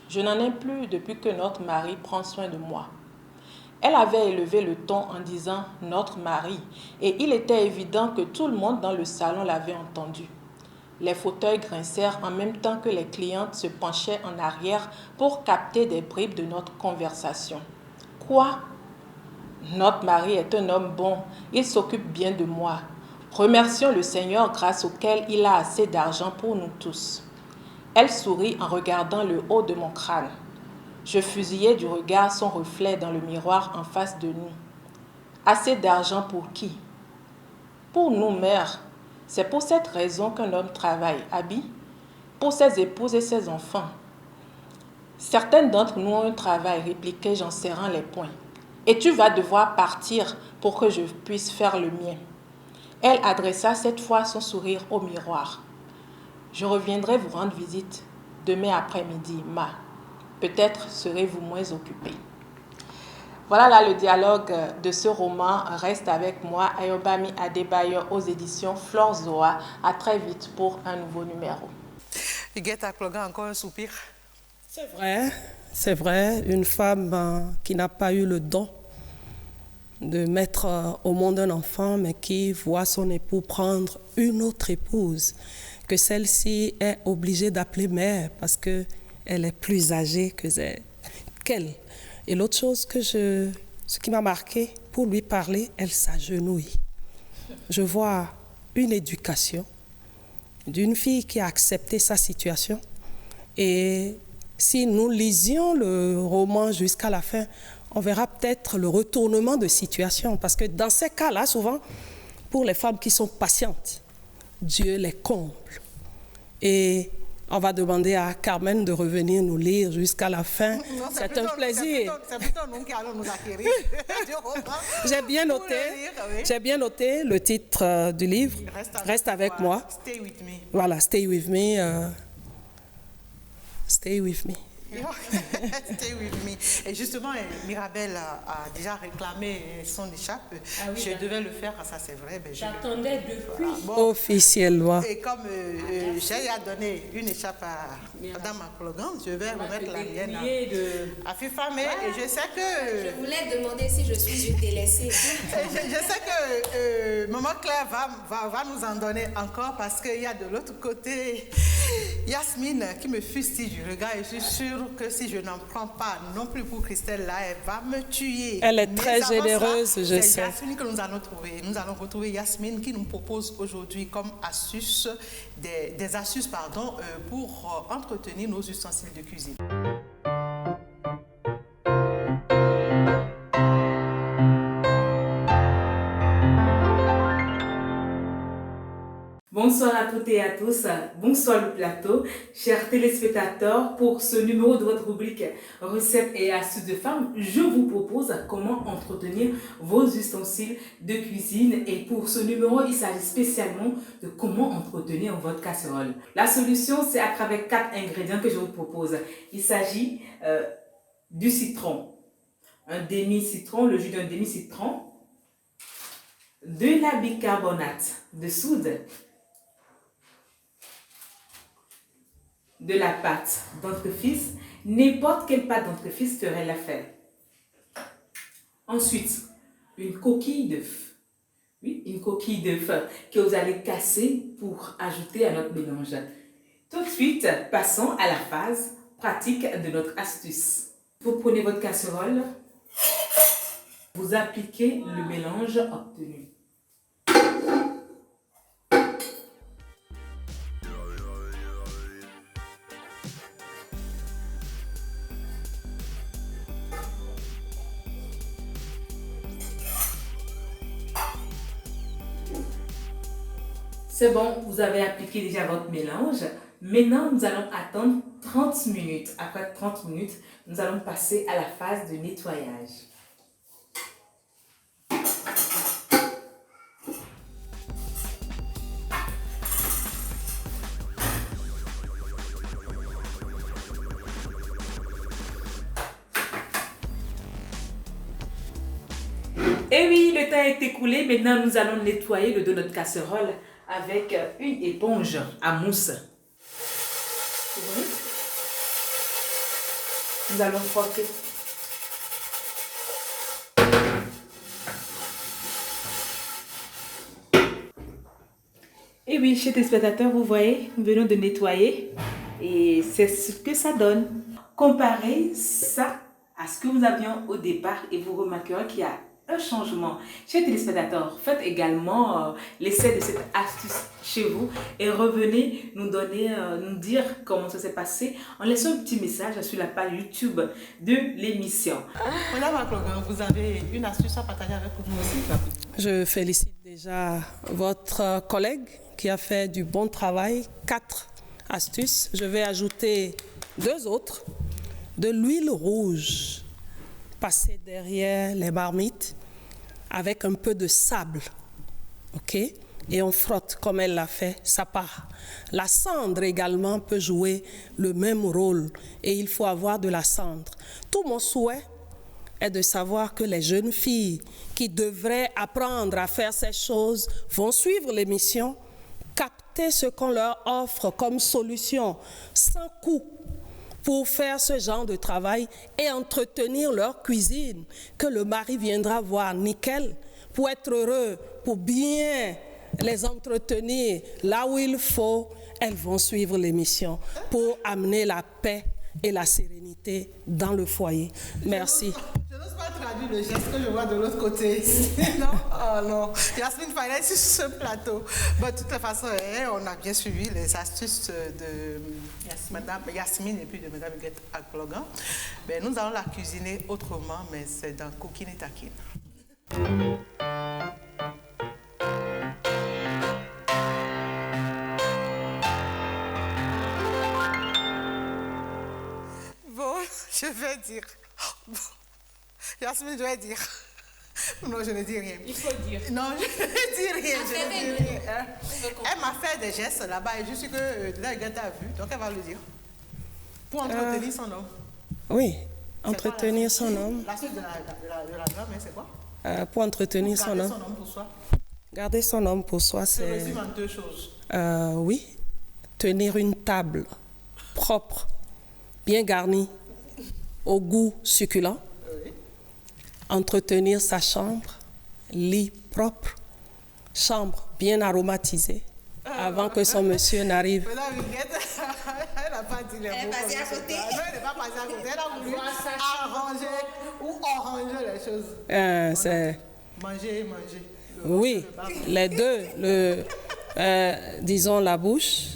je n'en ai plus depuis que notre mari prend soin de moi. Elle avait élevé le ton en disant « notre mari » et il était évident que tout le monde dans le salon l'avait entendu. Les fauteuils grincèrent en même temps que les clientes se penchaient en arrière pour capter des bribes de notre conversation. Quoi? Notre mari est un homme bon, il s'occupe bien de moi. Remercions le Seigneur grâce auquel il a assez d'argent pour nous tous. Elle sourit en regardant le haut de mon crâne. Je fusillai du regard son reflet dans le miroir en face de nous. Assez d'argent pour qui? Pour nous, mère. C'est pour cette raison qu'un homme travaille, Abi. Pour ses épouses et ses enfants. Certaines d'entre nous ont un travail, répliquai-je en serrant les poings. Et tu vas devoir partir pour que je puisse faire le mien. Elle adressa cette fois son sourire au miroir. Je reviendrai vous rendre visite demain après-midi, ma. Peut-être serez-vous moins occupé. Voilà là le dialogue de ce roman. Reste avec moi, Ayobami Adebayo aux éditions Flore Zoa. À très vite pour un nouveau numéro. Huguette a encore un soupir. C'est vrai, une femme qui n'a pas eu le don de mettre au monde un enfant, mais qui voit son époux prendre une autre épouse, que celle-ci est obligée d'appeler mère parce qu'elle est plus âgée qu'elle. Et l'autre chose ce qui m'a marqué, pour lui parler, elle s'agenouille. Je vois une éducation d'une fille qui a accepté sa situation. Et si nous lisions le roman jusqu'à la fin, on verra peut-être le retournement de situation. Parce que dans ces cas-là, souvent, pour les femmes qui sont patientes, Dieu les comble. Et on va demander à Carmen de revenir nous lire jusqu'à la fin. C'est un plaisir. C'est plutôt nous qui allons nous acquérir du roman. J'ai bien noté le titre du livre. Reste avec moi. Stay with me. Voilà, Stay with me. Stay with me. Stay with me. Et justement, Mirabel a déjà réclamé son écharpe. Je devais le faire, ça c'est vrai. J'attendais depuis. Bon, officiellement. Et comme j'ai donné une écharpe à Madame Maclogan, je vais remettre la mienne à Fifame. Et je sais que... Je voulais demander si je suis une délaissée. Je sais que Maman Claire va nous en donner encore parce qu'il y a de l'autre côté Yasmine qui me fustille du regard et je suis sûre que si je n'en prends pas non plus pour Christelle là, elle va me tuer. Elle est très généreuse, je sais. C'est Yasmine que nous allons trouver. Nous allons retrouver Yasmine qui nous propose aujourd'hui comme astuce, des astuces pour entretenir nos ustensiles de cuisine. Bonsoir à toutes et à tous, bonsoir le plateau, chers téléspectateurs. Pour ce numéro de votre rubrique Recettes et astuces de femmes, je vous propose comment entretenir vos ustensiles de cuisine. Et pour ce numéro, il s'agit spécialement de comment entretenir votre casserole. La solution, c'est à travers 4 ingrédients que je vous propose. Il s'agit du citron, un demi-citron, le jus d'un demi-citron, de la bicarbonate de soude, de la pâte dentifrice, n'importe quelle pâte dentifrice ferait l'affaire. Ensuite, une coquille d'œuf. Oui, une coquille d'œuf que vous allez casser pour ajouter à notre mélange. Tout de suite, passons à la phase pratique de notre astuce. Vous prenez votre casserole, vous appliquez le mélange obtenu. C'est bon, vous avez appliqué déjà votre mélange. Maintenant, nous allons attendre 30 minutes. Après 30 minutes, nous allons passer à la phase de nettoyage. Et oui, le temps est écoulé. Maintenant, nous allons nettoyer le dos de notre casserole avec une éponge à mousse. Nous allons frotter. Et oui, chers téléspectateurs, vous voyez, nous venons de nettoyer et c'est ce que ça donne. Comparez ça à ce que nous avions au départ et vous remarquerez qu'il y a un changement. Chers téléspectateurs, faites également l'essai de cette astuce chez vous et revenez nous dire comment ça s'est passé en laissant un petit message sur la page YouTube de l'émission. Madame Maclogan, vous avez une astuce à partager avec nous aussi? Je félicite déjà votre collègue qui a fait du bon travail. 4 astuces. Je vais ajouter 2 autres. De l'huile rouge passée derrière les marmites avec un peu de sable, ok? Et on frotte comme elle l'a fait, ça part. La cendre également peut jouer le même rôle et il faut avoir de la cendre. Tout mon souhait est de savoir que les jeunes filles qui devraient apprendre à faire ces choses vont suivre l'émission, capter ce qu'on leur offre comme solution sans coût pour faire ce genre de travail et entretenir leur cuisine, que le mari viendra voir nickel, pour être heureux, pour bien les entretenir là où il faut, elles vont suivre l'émission pour amener la paix et la sérénité dans le foyer. Merci. Je n'ose pas traduire le geste que je vois de l'autre côté. Non, oh non. Yasmine fallait sur ce plateau. Bon, de toute façon, on a bien suivi les astuces de Madame Yasmine et puis de Madame Huguette Akplogan. Ben, nous allons la cuisiner autrement, mais c'est dans Cooking et Taquine. Bon, je vais dire. Bon. Yasmine, je vais dire. Non, je ne dis rien. Il faut dire. Non, je ne dis rien. Je ne dis rien. Elle m'a fait des gestes là-bas et je suis que la Huguette a vu, donc elle va le dire. Pour entretenir son homme. Oui, entretenir son homme. La suite de la dame, c'est quoi? Pour entretenir son homme. Garder son homme pour soi. Garder son homme pour soi, c'est... Je résume en deux choses. Oui, tenir une table propre, bien garnie, au goût succulent. Oui. Entretenir sa chambre, lit propre, chambre bien aromatisée, avant que son monsieur n'arrive. Madame Huguette, elle n'a pas dit les mots. Elle est passée à côté. Non, elle n'est pas passée à côté. Elle a voulu arranger ou arranger les choses. C'est... Manger. Oui, les deux, disons la bouche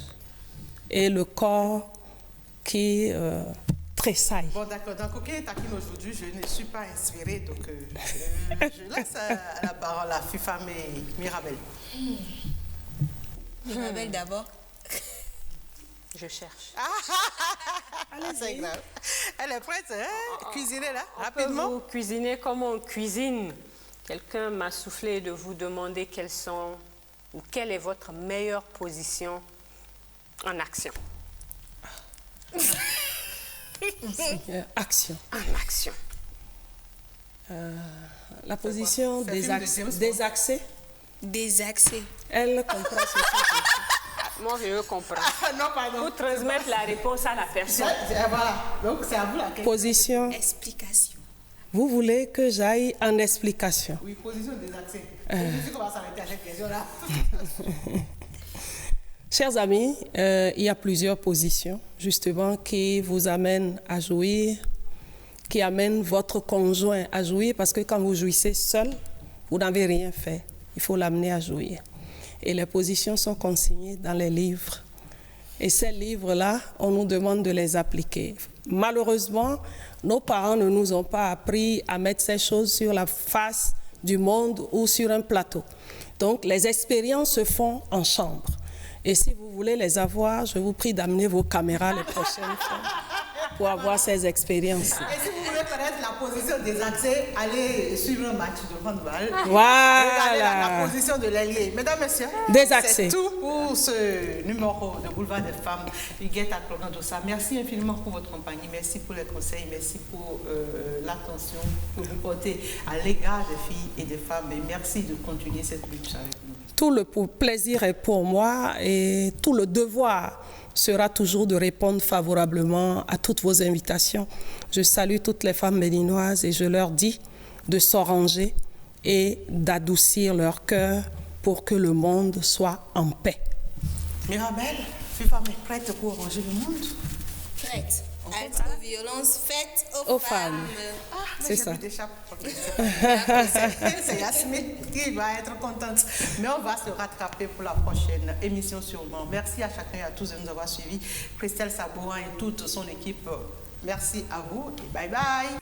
et le corps qui tressaille. Bon, d'accord. Dans Cooking et Taquine aujourd'hui, je ne suis pas inspirée, donc je laisse la parole à Fifam et Mirabel. Mirabel d'abord. Je cherche. C'est grave. Elle est prête, hein? Cuisiner là, On rapidement. peut vous cuisiner comme on cuisine. Quelqu'un m'a soufflé de vous demander quelles sont ou quelle est votre meilleure position en action. Action. En action. La position désaxée. Désaxé. Elle comprend ce que Moi, je comprends. Non, pardon. Pour transmettre la réponse à la personne. Voilà. Donc, c'est à vous la question. Position. Explication. Vous voulez que j'aille en explication? Oui, position désaxée. Je sais qu'on va s'arrêter à cette question-là. Chers amis, il y a plusieurs positions, justement, qui vous amènent à jouir, qui amènent votre conjoint à jouir, parce que quand vous jouissez seul, vous n'avez rien fait. Il faut l'amener à jouir. Et les positions sont consignées dans les livres. Et ces livres-là, on nous demande de les appliquer. Malheureusement, nos parents ne nous ont pas appris à mettre ces choses sur la face du monde ou sur un plateau. Donc, les expériences se font en chambre. Et si vous voulez les avoir, je vous prie d'amener vos caméras les prochaines fois pour avoir ces expériences. Et si vous voulez connaître la position désaxée, allez suivre un match de handball. Voilà. Regardez la position de l'ailier. Mesdames, messieurs, Désaxé. c'est tout pour ce numéro de Boulevard des Femmes. Huguette Akplogan Dossa. Merci infiniment pour votre compagnie. Merci pour les conseils. Merci pour l'attention que vous portez à l'égard des filles et des femmes. Et merci de continuer cette lutte avec nous. Tout le plaisir est pour moi et tout le devoir sera toujours de répondre favorablement à toutes vos invitations. Je salue toutes les femmes béninoises et je leur dis de s'arranger et d'adoucir leur cœur pour que le monde soit en paix. Mirabel, Fifam est prête pour ranger le monde? Prête. Aux violences faites aux femmes. C'est ça. C'est Yasmine qui va être contente. Mais on va se rattraper pour la prochaine émission sûrement. Merci à chacun et à tous de nous avoir suivis. Christelle Sabourin et toute son équipe, merci à vous et bye bye.